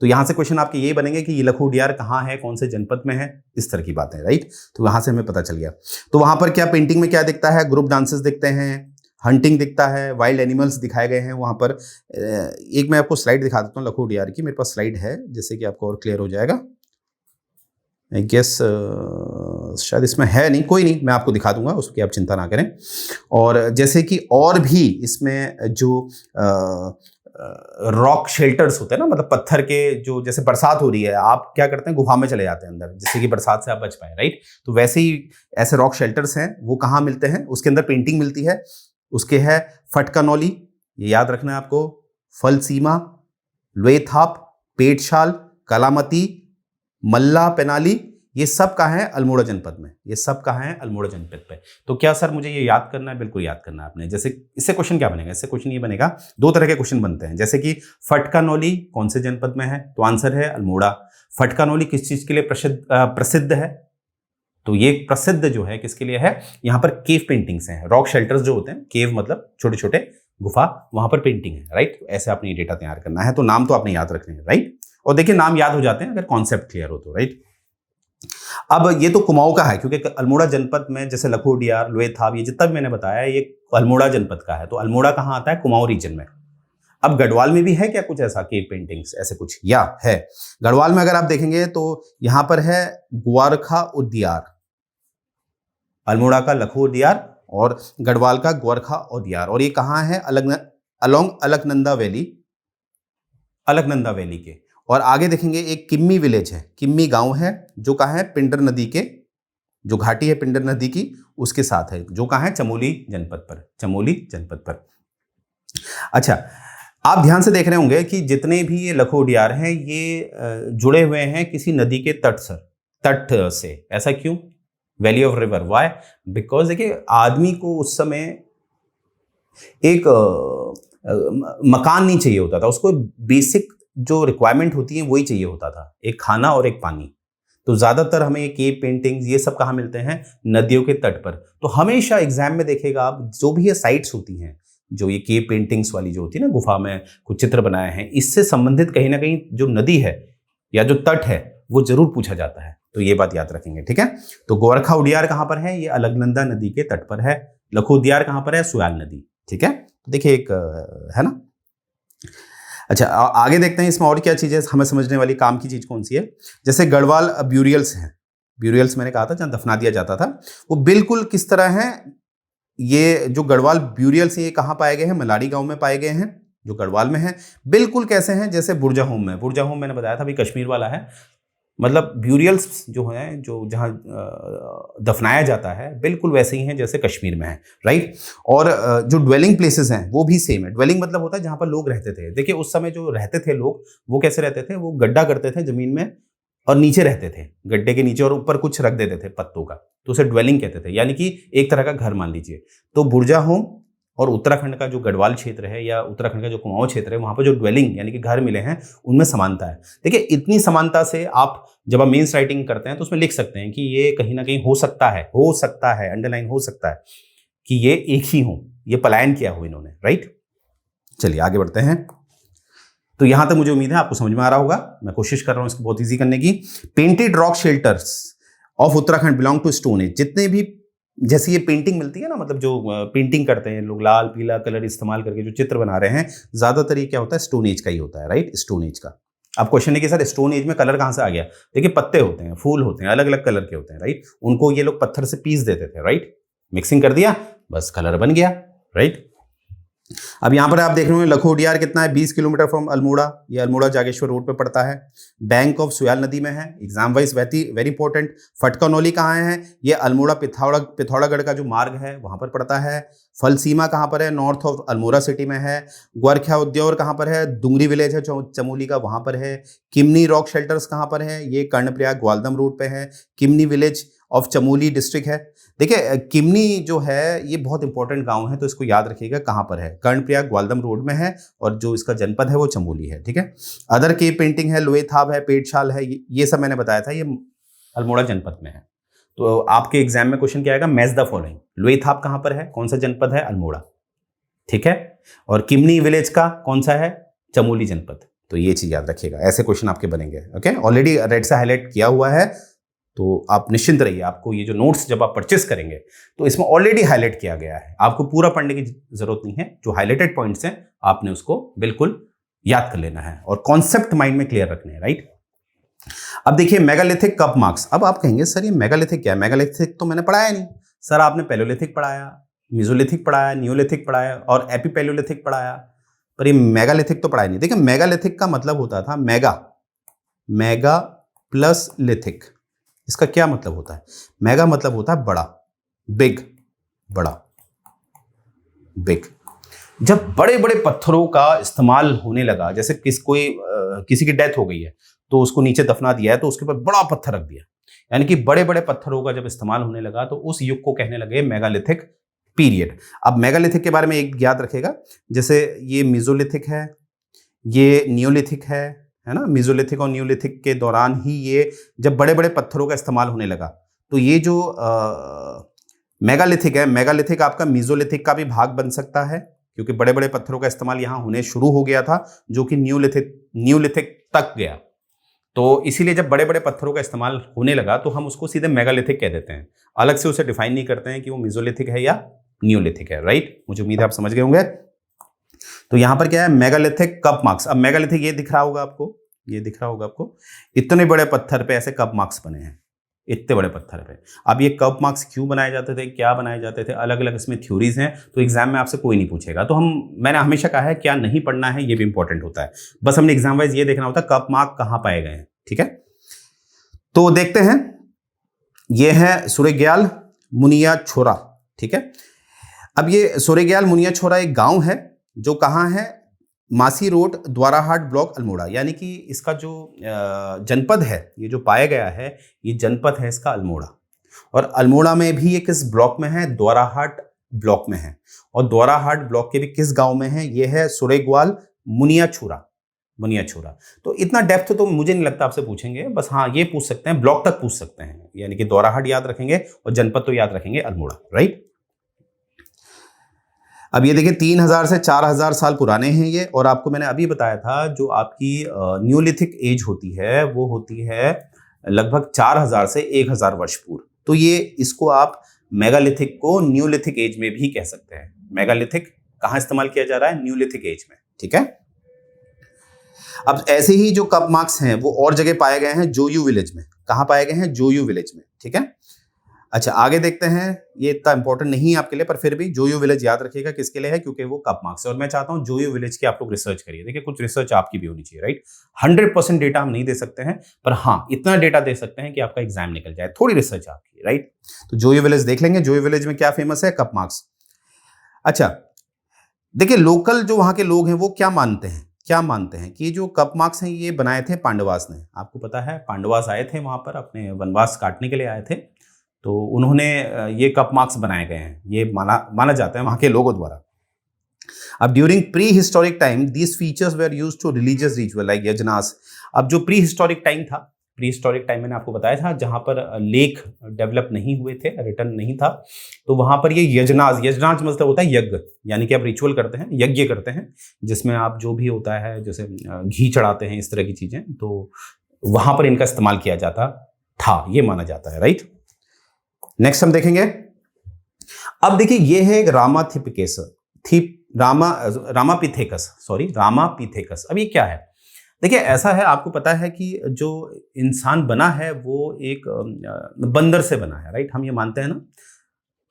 तो यहां से क्वेश्चन आपके ये बनेंगे कि ये लखू उडियार कहाँ है, कौन से जनपद में है, इस तरह की बातें, राइट। तो वहां से हमें पता चल गया। तो वहां पर क्या पेंटिंग में क्या दिखता है, ग्रुप डांसेस दिखते हैं, हंटिंग दिखता है, वाइल्ड एनिमल्स दिखाए गए हैं वहां पर। एक मैं आपको स्लाइड दिखा देता हूँ लखू उडियार की, मेरे पास स्लाइड है जिससे कि आपको और क्लियर हो जाएगा। आई गेस शायद इसमें है नहीं, कोई नहीं, मैं आपको दिखा दूंगा, उसकी आप चिंता ना करें। और जैसे कि और भी इसमें जो रॉक शेल्टर्स होते हैं ना, मतलब पत्थर के, जो जैसे बरसात हो रही है आप क्या करते हैं, गुफा में चले जाते हैं अंदर, जिससे कि बरसात से आप बच पाए, राइट। तो वैसे ही ऐसे रॉक शेल्टर्स हैं, वो कहाँ मिलते हैं, उसके अंदर पेंटिंग मिलती है। उसके है फटकनौली, ये याद रखना है आपको, फलसीमा, लोएथाप, पेटशाल, कलामती, मल्ला पेनाली, ये सब कहाँ है, अल्मोड़ा जनपद में। ये सब कहाँ है, अल्मोड़ा जनपद पे। तो क्या सर मुझे ये याद करना है, बिल्कुल याद करना है आपने। जैसे इससे क्वेश्चन क्या बनेगा, इससे क्वेश्चन ये बनेगा, दो तरह के क्वेश्चन बनते हैं। जैसे कि फटकानौली कौन से जनपद में है, तो आंसर है अल्मोड़ा। फटकानौली किस चीज के लिए प्रसिद्ध है, तो ये प्रसिद्ध जो है किसके लिए है, यहाँ पर केव पेंटिंग्स हैं, रॉक शेल्टर्स जो होते हैं, केव मतलब छोटे छोटे गुफा, वहां पर पेंटिंग है, राइट। ऐसे आपने ये डेटा तैयार करना है, तो नाम तो आपने याद रखने हैं, राइट। और देखिए नाम याद हो जाते हैं अगर कॉन्सेप्ट क्लियर हो तो, राइट। अब ये तो कुमाऊं का है, क्योंकि अल्मोड़ा जनपद में जैसे लखोडियार, लोएथाप, ये जितना भी मैंने बताया ये अल्मोड़ा जनपद का है। तो अल्मोड़ा कहाँ आता है, कुमाऊं रीजन में। अब गढ़वाल में भी है क्या कुछ ऐसा केव पेंटिंग्स, ऐसे कुछ, या है गढ़वाल में अगर आप देखेंगे तो यहां पर है ग्वारखा उद्यार, अल्मोड़ा का लखोदियार और गढ़वाल का ग्वारखा उद्यार। और ये कहाँ है, along Alaknanda valley, Alaknanda valley के। और आगे देखेंगे एक किम्मी विलेज है, किम्मी गांव है, जो कहाँ है, पिंडर नदी के, जो घाटी है पिंडर नदी की उसके साथ है, जो कहाँ है, चमोली जनपद पर, चमोली जनपद पर। अच्छा, आप ध्यान से देख रहे होंगे कि जितने भी ये लखोडियार हैं ये जुड़े हुए हैं किसी नदी के तट से। ऐसा क्यों, valley of river, why, because देखिए आदमी को उस समय एक मकान नहीं चाहिए होता था, उसको बेसिक जो रिक्वायरमेंट होती है वही चाहिए होता था, एक खाना और एक पानी। तो ज्यादातर हमें ये केव पेंटिंग्स ये सब कहाँ मिलते हैं, नदियों के तट पर। तो हमेशा एग्जाम में देखिएगा आप, जो भी ये साइट्स होती हैं, जो ये केव पेंटिंग्स वाली जो होती है ना, गुफा में कुछ चित्र बनाए हैं, इससे संबंधित कहीं ना कहीं जो नदी है या जो तट है वो जरूर पूछा जाता है। तो ये बात याद रखेंगे, ठीक है। तो गोरखा उडियार कहाँ पर है, ये अलकनंदा नदी के तट पर है। लखोदियार कहाँ पर है, सुयाल नदी, ठीक है। तो देखिए एक है ना। अच्छा, आगे देखते हैं इसमें और क्या चीजें हमें समझने वाली, काम की चीज कौन सी है। जैसे गढ़वाल ब्यूरियल्स हैं, ब्यूरियल्स मैंने कहा था जहां दफना दिया जाता था, वो बिल्कुल किस तरह है, ये जो गढ़वाल ब्यूरियल्स ये कहाँ पाए गए हैं, मलाड़ी गांव में पाए गए हैं, जो गढ़वाल में है। बिल्कुल कैसे हैं, जैसे बुर्जा होम में, बुर्जा होम मैंने बताया था अभी कश्मीर वाला है, मतलब ब्यूरियल्स जो हैं, जो जहाँ दफनाया जाता है बिल्कुल वैसे ही हैं जैसे कश्मीर में है, राइट। और जो ड्वेलिंग प्लेसेस हैं वो भी सेम है। ड्वेलिंग मतलब होता है जहाँ पर लोग रहते थे। देखिए उस समय जो रहते थे लोग, वो कैसे रहते थे, वो गड्ढा करते थे जमीन में और नीचे रहते थे, गड्ढे के नीचे, और ऊपर कुछ रख देते थे पत्तों का, तो उसे ड्वेलिंग कहते थे, यानी कि एक तरह का घर मान लीजिए। तो बुर्जा होम और उत्तराखंड का जो गढ़वाल क्षेत्र है या उत्तराखंड का जो कुमाऊं क्षेत्र है, वहां पर जो ड्वेलिंग यानी कि घर मिले हैं, उनमें समानता है। देखिए इतनी समानता से आप जब आप मेंस राइटिंग करते हैं तो उसमें लिख सकते हैं कि ये कहीं ना कहीं हो सकता है, अंडरलाइन हो सकता है कि ये एक ही हो, ये पलायन किया हो इन्होंने, राइट। चलिए आगे बढ़ते हैं। तो यहां तक मुझे उम्मीद है आपको समझ में आ रहा होगा। मैं कोशिश कर रहा हूं इसको बहुत ईजी करने की। Painted rock shelters of Uttarakhand belong to stone age. जितने भी जैसे ये पेंटिंग मिलती है ना, मतलब जो पेंटिंग करते हैं लोग, लाल पीला कलर इस्तेमाल करके जो चित्र बना रहे हैं, ज्यादातर ये क्या होता है, स्टोन एज का ही होता है, राइट, स्टोन एज का। अब क्वेश्चन है कि सर स्टोन एज में कलर कहां से आ गया। देखिए पत्ते होते हैं, फूल होते हैं, अलग अलग कलर के होते हैं, राइट। उनको ये लोग पत्थर से पीस देते थे, राइट, मिक्सिंग कर दिया, बस कलर बन गया, राइट। अब यहां पर आप देख रहे हो लखोडियार कितना है, 20 किलोमीटर फ्रॉम अल्मोड़ा, ये अल्मोड़ा जागेश्वर रोड पे पड़ता है। बैंक ऑफ सुयाल नदी में है, एग्जाम वाइज वेरी इंपॉर्टेंट। फटकनौली कहाँ है, ये अल्मोड़ा पिथौरागढ़ का जो मार्ग है वहां पर पड़ता है। फलसीमा कहाँ पर है, नॉर्थ ऑफ अल्मोड़ा सिटी में है। ग्वारखा उद्योर कहाँ पर है, दुंगरी विलेज है चमोली का, वहां पर है। किमनी रॉक शेल्टर्स कहाँ पर है, ये कर्णप्रयाग ग्वालदम रोड पे है। Kimni village of Chamoli district है। देखिए किमनी जो है ये बहुत इंपॉर्टेंट गांव है, तो इसको याद रखिएगा कहाँ पर है, कर्णप्रयाग ग्वालदम रोड में है, और जो इसका जनपद है वो चमोली है, ठीक है। अदर केव पेंटिंग है, लोएथाप है, पेटशाल है, ये सब मैंने बताया था, ये अल्मोड़ा जनपद में है। तो आपके एग्जाम में क्वेश्चन क्या आएगा, मैच द फॉलोइंग। लोएथाप कहाँ पर है, कौन सा जनपद है, अल्मोड़ा, ठीक है। और किमनी विलेज का कौन सा है, चमोली जनपद। तो ये चीज याद रखिएगा, ऐसे क्वेश्चन आपके बनेंगे, ओके। ऑलरेडी रेड से हाईलाइट किया हुआ है, तो आप निश्चिंत रहिए। आपको ये जो नोट्स जब आप परचेस करेंगे तो इसमें ऑलरेडी हाईलाइट किया गया है, आपको पूरा पढ़ने की जरूरत नहीं है। जो हाईलाइटेड पॉइंट्स हैं आपने उसको बिल्कुल याद कर लेना है और कॉन्सेप्ट माइंड में क्लियर रखने हैं, राइट। अब देखिए मेगालिथिक कप मार्क्स। अब आप कहेंगे सर ये मेगालिथिक क्या है, मेगालिथिक तो मैंने पढ़ाया नहीं। सर आपने पैलियोलिथिक पढ़ाया, मेसोलिथिक पढ़ाया, नियोलिथिक पढ़ाया और एपीपैलियोलिथिक पढ़ाया, पर ये मेगालिथिक तो पढ़ाया नहीं। देखिए मेगालिथिक का मतलब होता था मेगा प्लस लिथिक। इसका क्या मतलब होता है, मेगा मतलब होता है बड़ा, बिग, बड़ा, बिग। जब बड़े बड़े पत्थरों का इस्तेमाल होने लगा, जैसे किसी की डेथ हो गई है तो उसको नीचे दफना दिया है तो उसके ऊपर बड़ा पत्थर रख दिया, यानी कि बड़े बड़े पत्थरों का जब इस्तेमाल होने लगा तो उस युग को कहने लगे मेगालिथिक पीरियड। अब मेगालिथिक के बारे में एक याद रखेगा, जैसे ये मेसोलिथिक है, ये नियोलिथिक है ना। मेसोलिथिक और नियोलिथिक के दौरान ही ये जब बड़े बड़े पत्थरों का इस्तेमाल होने लगा तो ये जो मेगालिथिक है, मेगालिथिक आपका मीजोलिथिक का भी भाग बन सकता है, क्योंकि बड़े बड़े पत्थरों का इस्तेमाल यहाँ होने शुरू हो गया था, जो कि न्यूलिथिक तक गया। तो इसीलिए जब बड़े बड़े पत्थरों का इस्तेमाल होने लगा तो हम उसको सीधे मेगालिथिक कह देते हैं, अलग से उसे डिफाइन नहीं करते हैं कि वो मीजोलिथिक है या न्यूलिथिक है, राइट। मुझे उम्मीद है आप समझ गए होंगे। तो यहां पर क्या है, मेगालिथिक कप मार्क्स। अब मेगालिथिक ये दिख रहा होगा आपको, ये दिख रहा होगा आपको, इतने बड़े पत्थर पे ऐसे कप मार्क्स बने हैं, इतने बड़े पत्थर पे। अब ये कप मार्क्स क्यों बनाए जाते थे, क्या बनाए जाते थे, अलग अलग इसमें थ्योरीज हैं, तो एग्जाम में आपसे कोई नहीं पूछेगा। तो मैंने हमेशा कहा है क्या नहीं पढ़ना है, ये भी इंपॉर्टेंट होता है, बस हमने एग्जाम वाइज ये देखना होता है कप मार्क कहां पाए गए हैं, ठीक है। तो देखते हैं, ये है सुरेग्याल मुनिया छोरा, ठीक है। अब ये सुरेग्याल मुनिया छोरा एक गांव है जो कहां है, मासी रोड, द्वाराहाट ब्लॉक, अल्मोड़ा। यानी कि इसका जो जनपद है, ये जो पाया गया है, ये जनपद है इसका अल्मोड़ा। और अल्मोड़ा में भी ये किस ब्लॉक में है, द्वाराहाट ब्लॉक में है। और द्वाराहाट ब्लॉक के भी किस गांव में है, ये है सुरेग्याल मुनिया छोरा, मुनिया छोरा। तो इतना डेप्थ तो मुझे नहीं लगता आपसे पूछेंगे, बस हाँ ये पूछ सकते हैं, ब्लॉक तक पूछ सकते हैं, यानी कि द्वाराहाट याद रखेंगे और जनपद तो याद रखेंगे अल्मोड़ा, राइट। अब ये देखिए 3000 से 4000 साल पुराने हैं ये। और आपको मैंने अभी बताया था जो आपकी न्यूलिथिक एज होती है वो होती है लगभग 4000 से 1000 वर्ष पूर्व। तो ये इसको आप मेगालिथिक को न्यूलिथिक एज में भी कह सकते हैं। मेगालिथिक कहाँ इस्तेमाल किया जा रहा है, न्यूलिथिक एज में, ठीक है। अब ऐसे ही जो कप मार्क्स हैं वो और जगह पाए गए हैं, जोयू विलेज में। कहाँ पाए गए हैं, जोयू विलेज में, ठीक है। अच्छा आगे देखते हैं, ये इतना इंपॉर्टेंट नहीं है आपके लिए, पर फिर भी जोयू विलेज याद रखिएगा किसके लिए है, क्योंकि वो कप मार्क्स है। और मैं चाहता हूं जोयू विलेज की आप लोग रिसर्च करिए। देखिए कुछ रिसर्च आपकी भी होनी चाहिए, राइट। 100% डेटा हम नहीं दे सकते हैं, पर हाँ इतना डेटा दे सकते हैं कि आपका एग्जाम निकल जाए, थोड़ी रिसर्च आपकी, राइट। तो जोयू विलेज देख लेंगे, जोयू विलेज में क्या फेमस है, कप मार्क्स। अच्छा देखिए लोकल जो वहां के लोग हैं वो क्या मानते हैं, क्या मानते हैं कि जो कप मार्क्स हैं ये बनाए थे पांडवास ने। आपको पता है पांडवास आए थे वहां पर, अपने वनवास काटने के लिए आए थे, तो उन्होंने ये कप मार्क्स बनाए गए हैं, ये माना जाता है वहां के लोगों द्वारा। अब during prehistoric time these features were used to religious ritual like yajnas. अब जो प्री हिस्टोरिक टाइम था, प्री हिस्टोरिक टाइम मैंने आपको बताया था जहां पर लेख डेवलप नहीं हुए थे, रिटर्न नहीं था, तो वहां पर ये यजनास, यजनास मतलब होता है यज्ञ, यानी कि आप रिचुअल करते हैं, यज्ञ करते हैं, जिसमें आप जो भी होता है जैसे घी चढ़ाते हैं, इस तरह की चीजें, तो वहां पर इनका इस्तेमाल किया जाता था, ये माना जाता है, राइट। नेक्स्ट हम देखेंगे। अब देखिए ये है रामाथिपिकेस, रामापिथेकस। अब ये क्या है, देखिए ऐसा है, आपको पता है कि जो इंसान बना है वो एक बंदर से बना है, राइट, हम ये मानते हैं ना।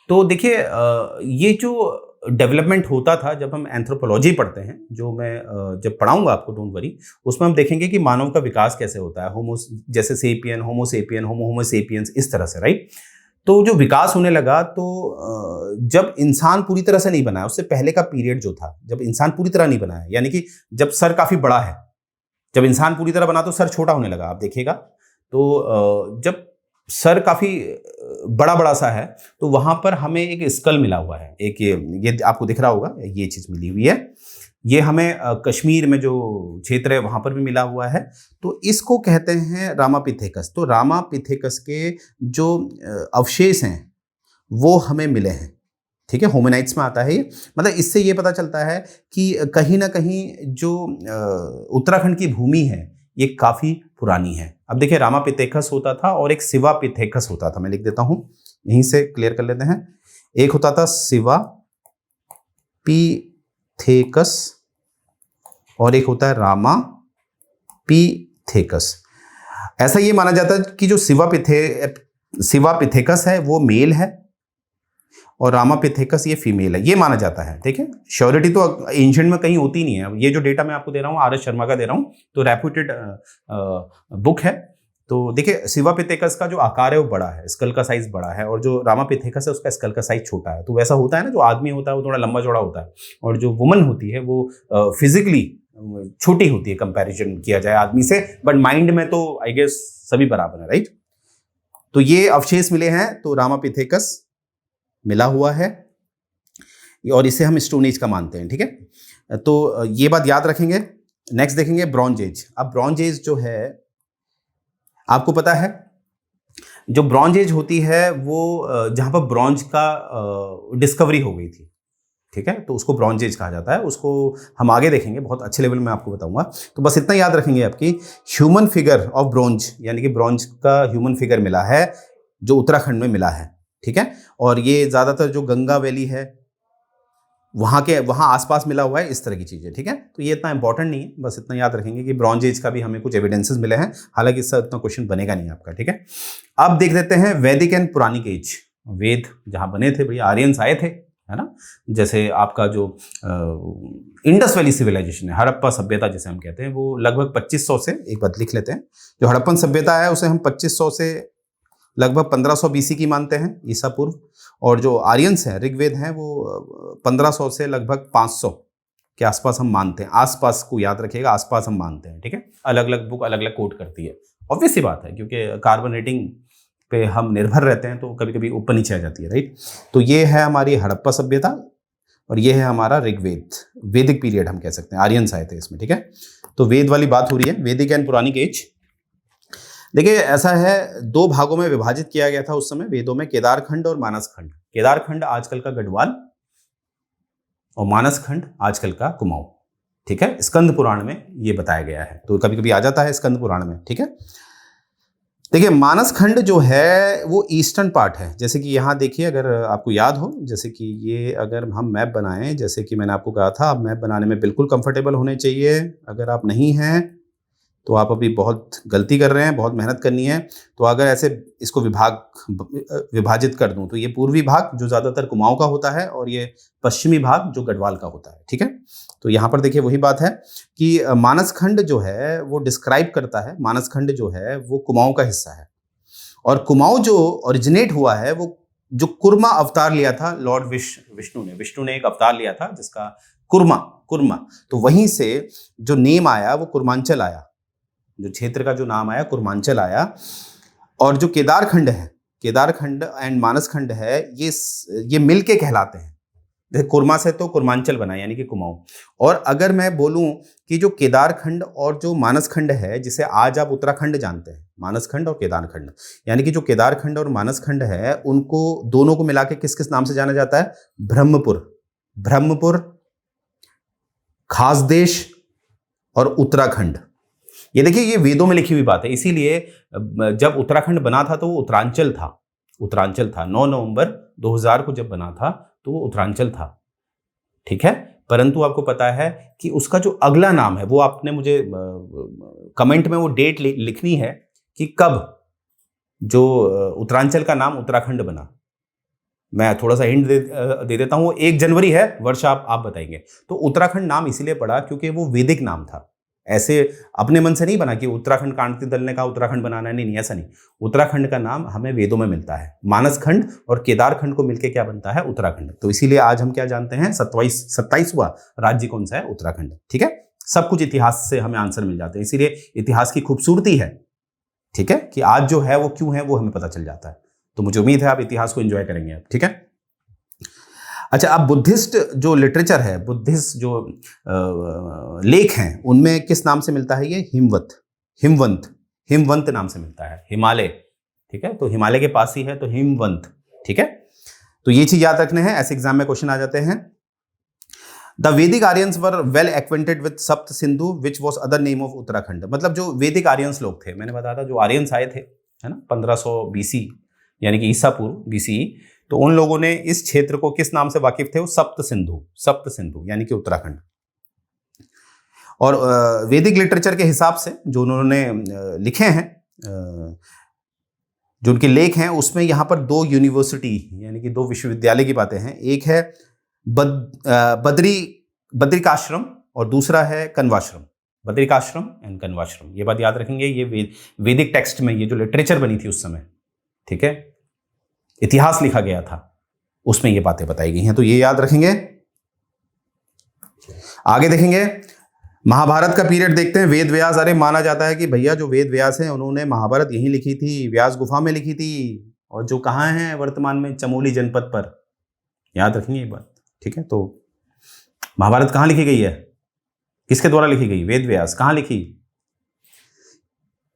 तो देखिए ये जो डेवलपमेंट होता था जब हम एंथ्रोपोलॉजी पढ़ते हैं, जो मैं जब पढ़ाऊंगा आपको, डोंट वरी, उसमें हम देखेंगे कि मानव का विकास कैसे होता है, होमो जैसे सेपियन, होमोसेपियन, होमोसेपियंस, इस तरह से, राइट। तो जो विकास होने लगा, तो जब इंसान पूरी तरह से नहीं बना, उससे पहले का पीरियड जो था जब इंसान पूरी तरह नहीं बना है, यानी कि जब सर काफी बड़ा है, जब इंसान पूरी तरह बना तो सर छोटा होने लगा, आप देखिएगा। तो जब सर काफी बड़ा बड़ा सा है तो वहां पर हमें एक स्कल मिला हुआ है, एक ये आपको दिख रहा होगा, ये चीज मिली हुई है, ये हमें कश्मीर में जो क्षेत्र है वहां पर भी मिला हुआ है, तो इसको कहते हैं रामापिथेकस। तो रामापिथेकस के जो अवशेष हैं वो हमें मिले हैं, ठीक है, होमिनाइड्स में आता है ये। मतलब इससे ये पता चलता है कि कहीं ना कहीं जो उत्तराखंड की भूमि है ये काफी पुरानी है। अब देखिए रामापिथेकस होता था और एक शिवापिथेकस होता था, मैं लिख देता हूं, यहीं से क्लियर कर लेते हैं। एक होता था शिवापिथेकस और एक होता है रामापिथेकस। ऐसा ये माना जाता है कि जो शिवापिथेकस है वो मेल है और रामापिथेकस ये फीमेल है, ये माना जाता है, ठीक है। श्योरिटी तो एंशिएंट में कहीं होती नहीं है। ये जो डेटा मैं आपको दे रहा हूँ आर एस शर्मा का दे रहा हूँ, तो रेप्यूटेड बुक है। तो देखिए शिवापिथेकस का जो आकार है वो बड़ा है, स्कल का साइज बड़ा है, और जो रामापिथेकस है उसका स्कल का साइज छोटा है। तो वैसा होता है ना, जो आदमी होता है वो थोड़ा लंबा चौड़ा होता है, और जो वुमन होती है वो फिजिकली छोटी होती है कंपैरिजन किया जाए आदमी से, बट माइंड में तो आई गेस सभी बराबर है, राइट। तो ये अवशेष मिले हैं, तो रामापिथेकस मिला हुआ है और इसे हम स्टोन एज का मानते हैं, ठीक है। तो ये बात याद रखेंगे। नेक्स्ट देखेंगे ब्रॉन्ज एज। अब ब्रॉन्ज एज जो है आपको पता है जो ब्रॉन्ज एज होती है वो जहाँ पर ब्रॉन्ज का डिस्कवरी हो गई थी, ठीक है, तो उसको ब्रॉन्ज एज कहा जाता है। उसको हम आगे देखेंगे, बहुत अच्छे लेवल में आपको बताऊंगा। तो बस इतना याद रखेंगे आपकी ह्यूमन फिगर ऑफ ब्रॉन्ज, यानी कि ब्रॉन्ज का ह्यूमन फिगर मिला है जो उत्तराखंड में मिला है, ठीक है। और ये ज़्यादातर जो गंगा वैली है वहाँ आसपास मिला हुआ है, इस तरह की चीज़ें, ठीक है। तो ये इतना इंपॉर्टेंट नहीं है, बस इतना याद रखेंगे कि ब्रॉन्ज एज का भी हमें कुछ एविडेंसेस मिले हैं, हालांकि इससे इतना क्वेश्चन बनेगा नहीं आपका, ठीक है। अब देख लेते हैं वैदिक एंड पुरानिक एज। वेद जहाँ बने थे भैया, आर्यंस आए थे, है ना। जैसे आपका जो इंडस वैली सिविलाइजेशन है, हड़प्पा सभ्यता जिसे हम कहते हैं, वो लगभग 2500 से, एक बात लिख लेते हैं, जो हड़प्पन सभ्यता है उसे हम 2500 से लगभग 1500 बीसी की मानते हैं, ईसा पूर्व। और जो आर्यंस हैं, ऋग्वेद हैं, वो 1500 से लगभग 500 के आसपास हम मानते हैं। आसपास को याद रखिएगा, आसपास हम मानते हैं, ठीक है। अलग अलग बुक अलग अलग कोट करती है, ऑब्वियस सी बात है, क्योंकि कार्बन रेटिंग पे हम निर्भर रहते हैं तो कभी कभी ऊपर नीचे आ जाती है, राइट। तो ये है हमारी हड़प्पा सभ्यता और ये है हमारा ऋग्वेद, वैदिक पीरियड हम कह सकते हैं, आर्यंस आए थे इसमें, ठीक है। तो वेद वाली बात हो रही है, वैदिक एंड पुरानिक एज। देखिए ऐसा है, 2 भागों में विभाजित किया गया था उस समय वेदों में, केदारखंड और मानसखंड। केदारखंड आजकल का गढ़वाल और मानसखंड आजकल का कुमाऊं, ठीक है। स्कंद पुराण में ये बताया गया है, तो कभी कभी आ जाता है स्कंद पुराण में, ठीक है। देखिए मानसखंड जो है वो ईस्टर्न पार्ट है, जैसे कि यहाँ देखिए, अगर आपको याद हो, जैसे कि ये अगर हम मैप बनाएं, जैसे कि मैंने आपको कहा था, आप मैप बनाने में बिल्कुल कंफर्टेबल होने चाहिए। अगर आप नहीं हैं तो आप अभी बहुत गलती कर रहे हैं, बहुत मेहनत करनी है। तो अगर ऐसे इसको विभाजित कर दूं, तो ये पूर्वी भाग जो ज़्यादातर कुमाऊं का होता है और ये पश्चिमी भाग जो गढ़वाल का होता है, ठीक है। तो यहाँ पर देखिए वही बात है कि मानसखंड जो है वो डिस्क्राइब करता है, मानसखंड जो है वो कुमाऊं का हिस्सा है। और कुमाऊं जो ओरिजिनेट हुआ है, वो जो कुर्मा अवतार लिया था लॉर्ड विष्णु ने एक अवतार लिया था जिसका कुर्मा, तो वहीं से जो नेम आया वो कुर्मांचल आया, जो क्षेत्र का जो नाम आया कुर्मांचल आया। और जो केदारखंड है, केदारखंड एंड मानसखंड है, ये मिलके कहलाते हैं। जैसे कुर्मा से तो कुर्मांचल बना, यानी कि कुमाऊं। और अगर मैं बोलूं कि जो केदारखंड और जो मानसखंड है, जिसे आज आप उत्तराखंड जानते हैं, मानसखंड और केदारखंड, यानी कि जो केदारखंड और मानसखंड है, उनको दोनों को मिला के किस किस नाम से जाना जाता है? ब्रह्मपुर, खासदेश और उत्तराखंड। ये देखिए, ये वेदों में लिखी हुई बात है, इसीलिए जब उत्तराखंड बना था तो वो उत्तरांचल था। 9 नवंबर 2000 को जब बना था तो वो उत्तरांचल था, ठीक है। परंतु आपको पता है कि उसका जो अगला नाम है, वो आपने मुझे कमेंट में वो डेट लिखनी है कि कब जो उत्तरांचल का नाम उत्तराखंड बना। मैं थोड़ा सा हिंट दे देता हूँ, 1 जनवरी है, वर्ष आप बताएंगे। तो उत्तराखंड नाम इसीलिए पड़ा क्योंकि वो वैदिक नाम था, ऐसे अपने मन से नहीं बना कि उत्तराखंड क्रांति दल ने कहा उत्तराखंड बनाना है, नहीं, ऐसा नहीं। उत्तराखंड का नाम हमें वेदों में मिलता है, मानसखंड और केदारखंड को मिलकर क्या बनता है? उत्तराखंड। तो इसीलिए आज हम क्या जानते हैं, 27वां राज्य कौन सा है? उत्तराखंड, ठीक है। सब कुछ इतिहास से हमें आंसर मिल जाते हैं, इसीलिए इतिहास की खूबसूरती है, ठीक है, कि आज जो है वो क्यों है वो हमें पता चल जाता है। तो मुझे उम्मीद है आप इतिहास को एंजॉय करेंगे आप, ठीक है। अच्छा, अब बुद्धिस्ट जो लिटरेचर है, बुद्धिस्ट जो लेख हैं, उनमें किस नाम से मिलता है? ये हिमवंत नाम से मिलता है। हिमालय, ठीक है, तो हिमालय के पास ही है, तो हिमवंत, ठीक है। तो ये चीज याद रखने हैं, ऐसे एग्जाम में क्वेश्चन आ जाते हैं। The Vedic Aryans were well acquainted with Sapta Sindhu which was other name of Uttarakhand. मतलब जो वैदिक आर्यंस लोग थे, मैंने बताया था, जो आर्यंस आए थे, है ना, 1500 बीसी, यानी कि ईसा पूर्व बीसी, तो उन लोगों ने इस क्षेत्र को किस नाम से वाकिफ थे? वो सप्त सिंधु यानी कि उत्तराखंड। और वैदिक लिटरेचर के हिसाब से जो उन्होंने लिखे हैं, जो उनके लेख हैं, उसमें यहाँ पर 2 यूनिवर्सिटी यानी कि 2 विश्वविद्यालय की बातें हैं। एक है बद्रिकाश्रम और दूसरा है कण्वाश्रम। बद्रिकाश्रम एंड कण्वाश्रम, ये बात याद रखेंगे। ये वैदिक टेक्स्ट में, ये जो लिटरेचर बनी थी उस समय, ठीक है, इतिहास लिखा गया था, उसमें ये बातें बताई गई हैं, तो ये याद रखेंगे। आगे देखेंगे, महाभारत का पीरियड देखते हैं। वेद व्यास, अरे माना जाता है कि भैया जो वेद व्यास हैं उन्होंने महाभारत यहीं लिखी थी, व्यास गुफा में लिखी थी, और जो कहाँ है वर्तमान में? चमोली जनपद पर। याद रखेंगे ये बात, ठीक है। तो महाभारत कहाँ लिखी गई है? किसके द्वारा लिखी गई? वेद व्यास। कहाँ लिखी?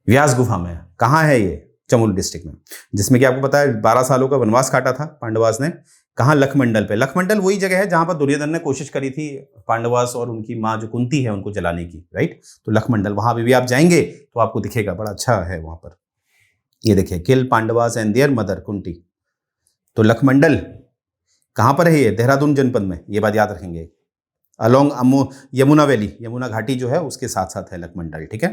व्यास गुफा में। कहाँ है ये? चमोली डिस्ट्रिक्ट में, जिसमें कि आपको पता है 12 सालों का वनवास काटा था पांडवास ने। कहाँ? लखमंडल पे। लखमंडल वही जगह है जहां पर दुर्योधन ने कोशिश करी थी पांडवास और उनकी माँ जो कुंती है उनको जलाने की, राइट। तो लखमंडल, वहां भी आप जाएंगे तो आपको दिखेगा, बड़ा अच्छा है वहां पर। ये देखिए, kill Pandavas and their mother Kunti. तो लखमंडल कहाँ पर है? ये देहरादून जनपद में, ये बात याद रखेंगे। अलोंग यमुना वैली, यमुना घाटी जो है उसके साथ साथ है लखमंडल, ठीक है।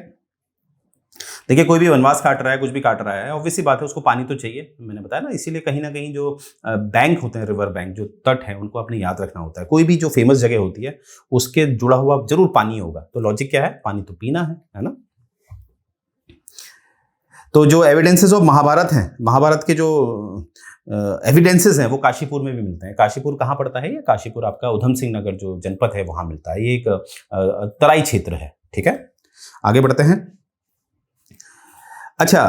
देखिए, कोई भी वनवास काट रहा है, कुछ भी काट रहा है, ऑब्वियसली बात है उसको पानी तो चाहिए, मैंने बताया ना। इसीलिए कहीं ना कहीं जो बैंक होते हैं, रिवर बैंक, जो तट है, उनको अपने याद रखना होता है। कोई भी जो फेमस जगह होती है उसके जुड़ा हुआ जरूर पानी होगा। तो लॉजिक क्या है? पानी तो पीना है ना। तो जो एविडेंसेस ऑफ महाभारत हैं, महाभारत के जो एविडेंसेस हैं वो काशीपुर में भी मिलते हैं। काशीपुर कहाँ पड़ता है? ये काशीपुर आपका उधम सिंह नगर जो जनपद है वहां मिलता है। ये एक तराई क्षेत्र है, ठीक है। आगे बढ़ते हैं। अच्छा,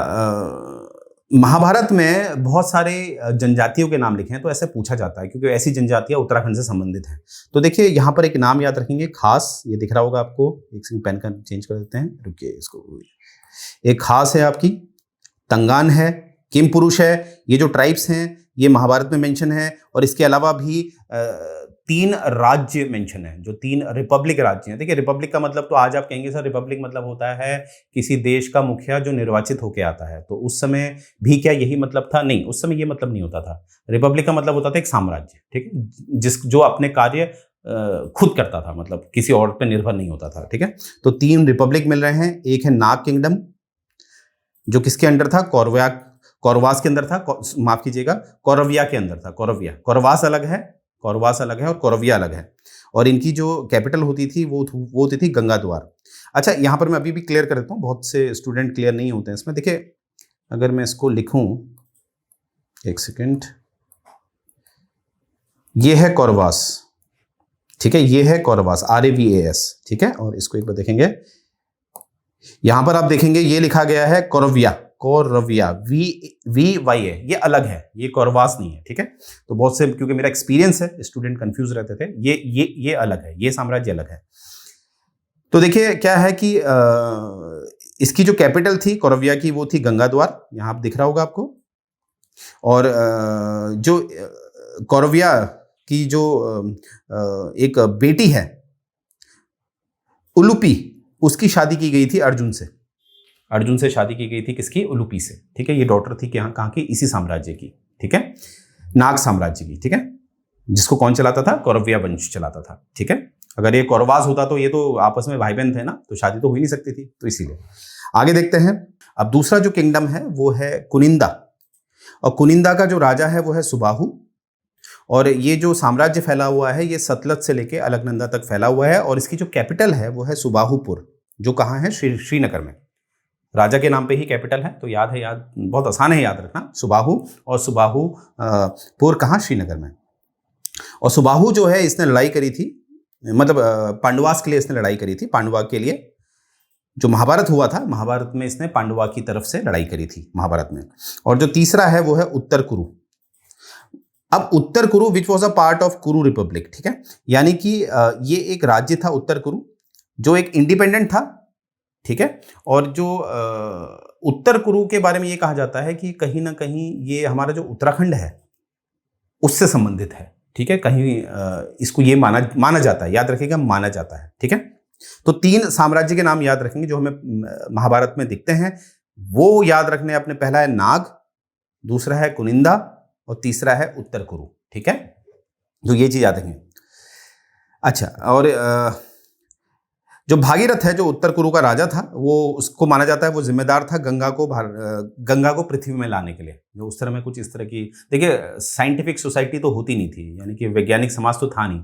महाभारत में बहुत सारे जनजातियों के नाम लिखे हैं, तो ऐसे पूछा जाता है क्योंकि ऐसी जनजातियां उत्तराखंड से संबंधित हैं। तो देखिए, यहाँ पर एक नाम याद रखेंगे खास, ये दिख रहा होगा आपको। एक सेकंड, पेन का चेंज कर देते हैं, रुकिए इसको। एक खास है आपकी, तंगान है, किम पुरुष है। ये जो ट्राइब्स हैं ये महाभारत में मेंशन है। और इसके अलावा भी 3 राज्य मेंशन है, जो 3 रिपब्लिक राज्य हैं। देखिए, रिपब्लिक का मतलब तो आज आप कहेंगे सर रिपब्लिक मतलब होता है किसी देश का मुखिया जो निर्वाचित होकर आता है। तो उस समय भी क्या यही मतलब था? नहीं, उस समय ये मतलब नहीं होता था। रिपब्लिक का मतलब होता था एक साम्राज्य, ठीक है, जो अपने कार्य खुद करता था, मतलब किसी और पर निर्भर नहीं होता था, ठीक है। तो 3 रिपब्लिक मिल रहे हैं। एक है नाग किंगडम, जो किसके अंडर था? कौरवास के अंदर था, माफ कीजिएगा, कौरविया के अंदर था। कौरवास अलग है, और कौरविया अलग है। और इनकी जो कैपिटल होती थी वो होती थी गंगाद्वार। अच्छा, यहाँ पर मैं अभी भी क्लियर कर देता हूँ, बहुत से स्टूडेंट क्लियर नहीं होते हैं इसमें। देखिए, अगर मैं इसको लिखूं, एक सेकेंड, ये है कौरवास, ठीक है, ये है कौरवास, RAVAS, ठीक है। और इसको एक बार देखेंगे, यहां पर आप देखेंगे ये लिखा गया है कौरविया, VYA, ये अलग है, ये कौरवास नहीं है, ठीक है। तो बहुत से, क्योंकि मेरा एक्सपीरियंस है, स्टूडेंट कंफ्यूज रहते थे, ये अलग है, ये साम्राज्य अलग है। तो देखिए क्या है कि इसकी जो कैपिटल थी कौरविया की, वो थी गंगाद्वार, यहां आप दिख रहा होगा आपको। और जो कौरविया की जो एक बेटी है उलूपी, उसकी शादी की गई थी अर्जुन से शादी की गई थी, किसकी? उलूपी से, ठीक है। ये डॉटर थी कहाँ की? इसी साम्राज्य की, ठीक है, नाग साम्राज्य की, ठीक है, जिसको कौन चलाता था? कौरविया वंश चलाता था, ठीक है। अगर ये कौरवास होता तो ये तो आपस में भाई बहन थे ना, तो शादी तो हो ही नहीं सकती थी, तो इसीलिए। आगे देखते हैं। अब दूसरा जो किंगडम है वो है कुनिंदा, और कुनिंदा का जो राजा है वो है सुबाहु। और ये जो साम्राज्य फैला हुआ है ये सतलज से लेके अलकनंदा तक फैला हुआ है। और इसकी जो कैपिटल है वो है सुबाहुपुर, जो कहाँ है? श्रीनगर में। राजा के नाम पे ही कैपिटल है, तो याद बहुत आसान है याद रखना, सुबाहु। और सुबाहुपुर कहाँ? श्रीनगर में। और सुबाहु जो है इसने लड़ाई करी थी, मतलब पांडवास के लिए इसने लड़ाई करी थी। पांडवा के लिए जो महाभारत हुआ था, महाभारत में इसने पांडवा की तरफ से लड़ाई करी थी महाभारत में। और जो तीसरा है वो है उत्तर कुरु। अब उत्तर कुरु which was a part of कुरु रिपब्लिक, ठीक है, यानी कि ये एक राज्य था उत्तर कुरु, जो एक इंडिपेंडेंट था, ठीक है। और जो उत्तर कुरु के बारे में ये कहा जाता है कि कहीं ना कहीं ये हमारा जो उत्तराखंड है उससे संबंधित है, ठीक है। कहीं इसको ये माना जाता है, याद रखिएगा, माना जाता है, ठीक है। तो 3 साम्राज्य के नाम याद रखेंगे जो हमें महाभारत में दिखते हैं, वो याद रखने अपने। पहला है नाग, दूसरा है कुनिंदा, और तीसरा है उत्तर कुरु, ठीक है। तो ये चीज याद रखेंगे। अच्छा, और जो भागीरथ है, जो उत्तर कुरु का राजा था, वो उसको माना जाता है वो जिम्मेदार था गंगा को पृथ्वी में लाने के लिए। जो उस तरह में कुछ इस तरह की, देखिए साइंटिफिक सोसाइटी तो होती नहीं थी, यानी कि वैज्ञानिक समाज तो था नहीं।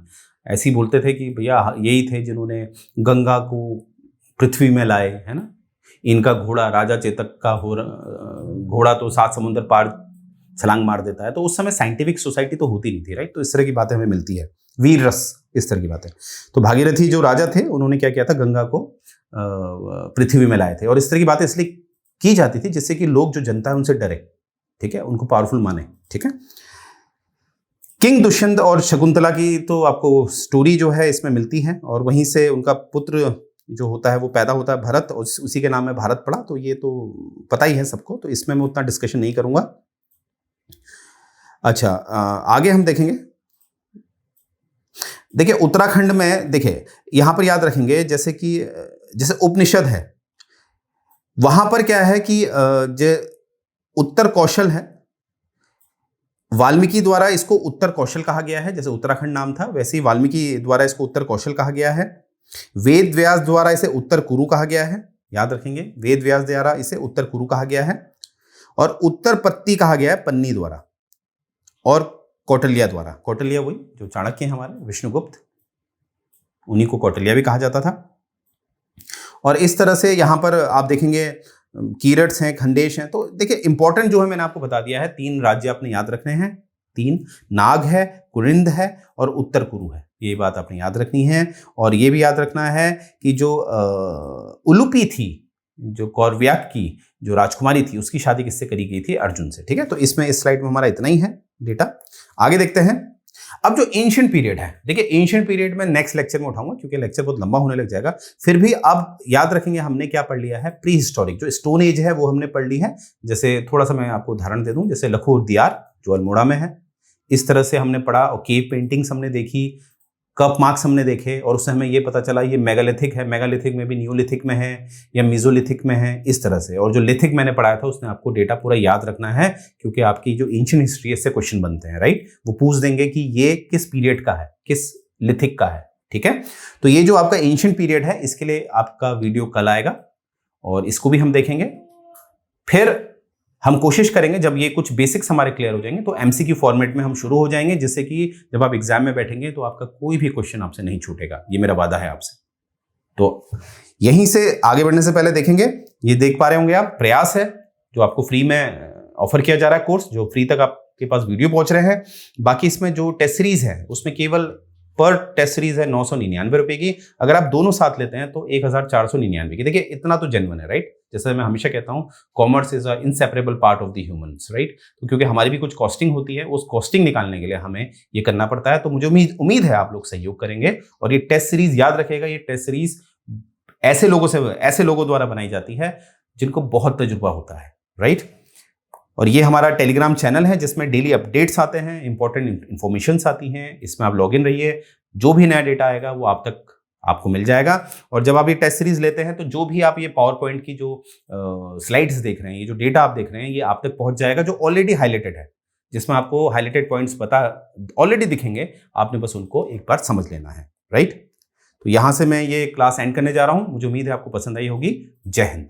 ऐसे ही बोलते थे कि भैया यही थे जिन्होंने गंगा को पृथ्वी में लाए, है ना। इनका घोड़ा, राजा चेतक का घोड़ा तो 7 समुद्र पार छलांग मार देता है। तो उस समय साइंटिफिक सोसाइटी तो होती नहीं थी, राइट। तो इस तरह की बातें हमें मिलती है, वीर रस, इस तरह की बातें। तो भागीरथी जो राजा थे उन्होंने क्या किया था? गंगा को पृथ्वी में लाए थे। और इस तरह की बातें इसलिए की जाती थी जिससे कि लोग, जो जनता है, उनसे डरे, ठीक है, उनको पावरफुल माने, ठीक है। किंग दुष्यंत और शकुंतला की तो आपको स्टोरी जो है इसमें मिलती है, और वहीं से उनका पुत्र जो होता है वो पैदा होता है भरत, और उसी के नाम में भारत पड़ा, तो ये तो पता ही है सबको, तो इसमें मैं उतना डिस्कशन नहीं करूंगा। अच्छा, आगे हम देखेंगे। देखिए उत्तराखंड में, देखिए यहां पर याद रखेंगे जैसे उपनिषद है, वहां पर क्या है कि जो उत्तर कौशल है, वाल्मीकि द्वारा इसको उत्तर कौशल कहा गया है। जैसे उत्तराखंड नाम था, वैसे ही वाल्मीकि द्वारा इसको उत्तर कौशल कहा गया है। वेद व्यास द्वारा इसे उत्तर कुरु कहा गया है, याद रखेंगे, वेद व्यास द्वारा इसे उत्तर कुरु कहा गया है। और उत्तर पत्ती कहा गया है पन्नी द्वारा, और कौटिल्य द्वारा। कौटिल्य वही जो चाणक्य हैं हमारे, विष्णुगुप्त, उन्हीं को कौटिल्य भी कहा जाता था। और इस तरह से यहां पर आप देखेंगे कीरट्स हैं, खंडेश हैं। तो देखिए इंपॉर्टेंट जो है मैंने आपको बता दिया है, 3 राज्य आपने याद रखने हैं, 3, नाग है, कुरिंद है और उत्तर कुरु है, ये बात आपने याद रखनी है। और ये भी याद रखना है कि जो उलुपी थी, जो कौरव्याक की जो राजकुमारी थी, उसकी शादी किससे करी गई थी? अर्जुन से। ठीक है, तो इसमें इस स्लाइड में हमारा इतना ही है डेटा। आगे देखते हैं। अब जो एंशिएंट पीरियड है, देखिए एंशिएंट पीरियड में नेक्स्ट लेक्चर में उठाऊंगा, क्योंकि लेक्चर बहुत लंबा होने लग जाएगा। फिर भी अब याद रखेंगे हमने क्या पढ़ लिया है, प्री हिस्टोरिक जो स्टोन एज है वो हमने पढ़ ली है। जैसे थोड़ा सा मैं आपको उदाहरण दे दूं, जैसे लखोर दियार जो अल्मोड़ा में है, इस तरह से हमने पढ़ा। और केव पेंटिंग्स हमने देखी, कप मार्क्स हमने देखे, और उससे हमें ये पता चला ये मेगालिथिक है, मेगालिथिक में भी न्यूलिथिक में है या मीजोलिथिक में है, इस तरह से। और जो लिथिक मैंने पढ़ाया था उसने आपको डेटा पूरा याद रखना है, क्योंकि आपकी जो एंशिएंट हिस्ट्री से क्वेश्चन बनते हैं, राइट, वो पूछ देंगे कि ये किस पीरियड का है, किस लिथिक का है। ठीक है, तो ये जो आपका एंशिएंट पीरियड है, इसके लिए आपका वीडियो कल आएगा और इसको भी हम देखेंगे। फिर हम कोशिश करेंगे जब ये कुछ बेसिक्स हमारे क्लियर हो जाएंगे तो एमसीक्यू फॉर्मेट में हम शुरू हो जाएंगे, जिससे कि जब आप एग्जाम में बैठेंगे तो आपका कोई भी क्वेश्चन आपसे नहीं छूटेगा, ये मेरा वादा है आपसे। तो यहीं से आगे बढ़ने से पहले देखेंगे, ये देख पा रहे होंगे आप, प्रयास है जो आपको फ्री में ऑफर किया जा रहा है, कोर्स जो फ्री तक आपके पास वीडियो पहुंच रहे हैं। बाकी इसमें जो टेस्ट सीरीज है उसमें केवल पर टेस्ट सीरीज है 999 रुपए की। अगर आप दोनों साथ लेते हैं तो 1499 की। देखिए इतना तो जेन्युइन है, राइट। जैसे मैं हमेशा कहता हूं, commerce is a inseparable part of the humans, right. तो क्योंकि हमारी भी कुछ कॉस्टिंग होती है, उस कॉस्टिंग निकालने के लिए हमें ये करना पड़ता है। तो मुझे उम्मीद है आप लोग सहयोग करेंगे। और ये टेस्ट सीरीज याद रखेगा, ये टेस्ट सीरीज ऐसे लोगों द्वारा बनाई जाती है जिनको बहुत तजुर्बा होता है, राइट। और ये हमारा टेलीग्राम चैनल है जिसमें डेली अपडेट्स आते हैं, इंपॉर्टेंट इंफॉर्मेशंस आती हैं। इसमें आप लॉगिन रहिए, जो भी नया डेटा आएगा वो आप तक आपको मिल जाएगा। और जब आप ये टेस्ट सीरीज लेते हैं तो जो भी आप ये पावर पॉइंट की जो स्लाइड्स देख रहे हैं, ये जो डेटा आप देख रहे हैं, ये आप तक पहुंच जाएगा, जो ऑलरेडी हाईलाइटेड है, जिसमें आपको हाईलाइटेड पॉइंट्स पता ऑलरेडी दिखेंगे, आपने बस उनको एक बार समझ लेना है, राइट। तो यहां से मैं ये क्लास एंड करने जा रहा हूं। मुझे उम्मीद है आपको पसंद आई होगी। जय हिंद।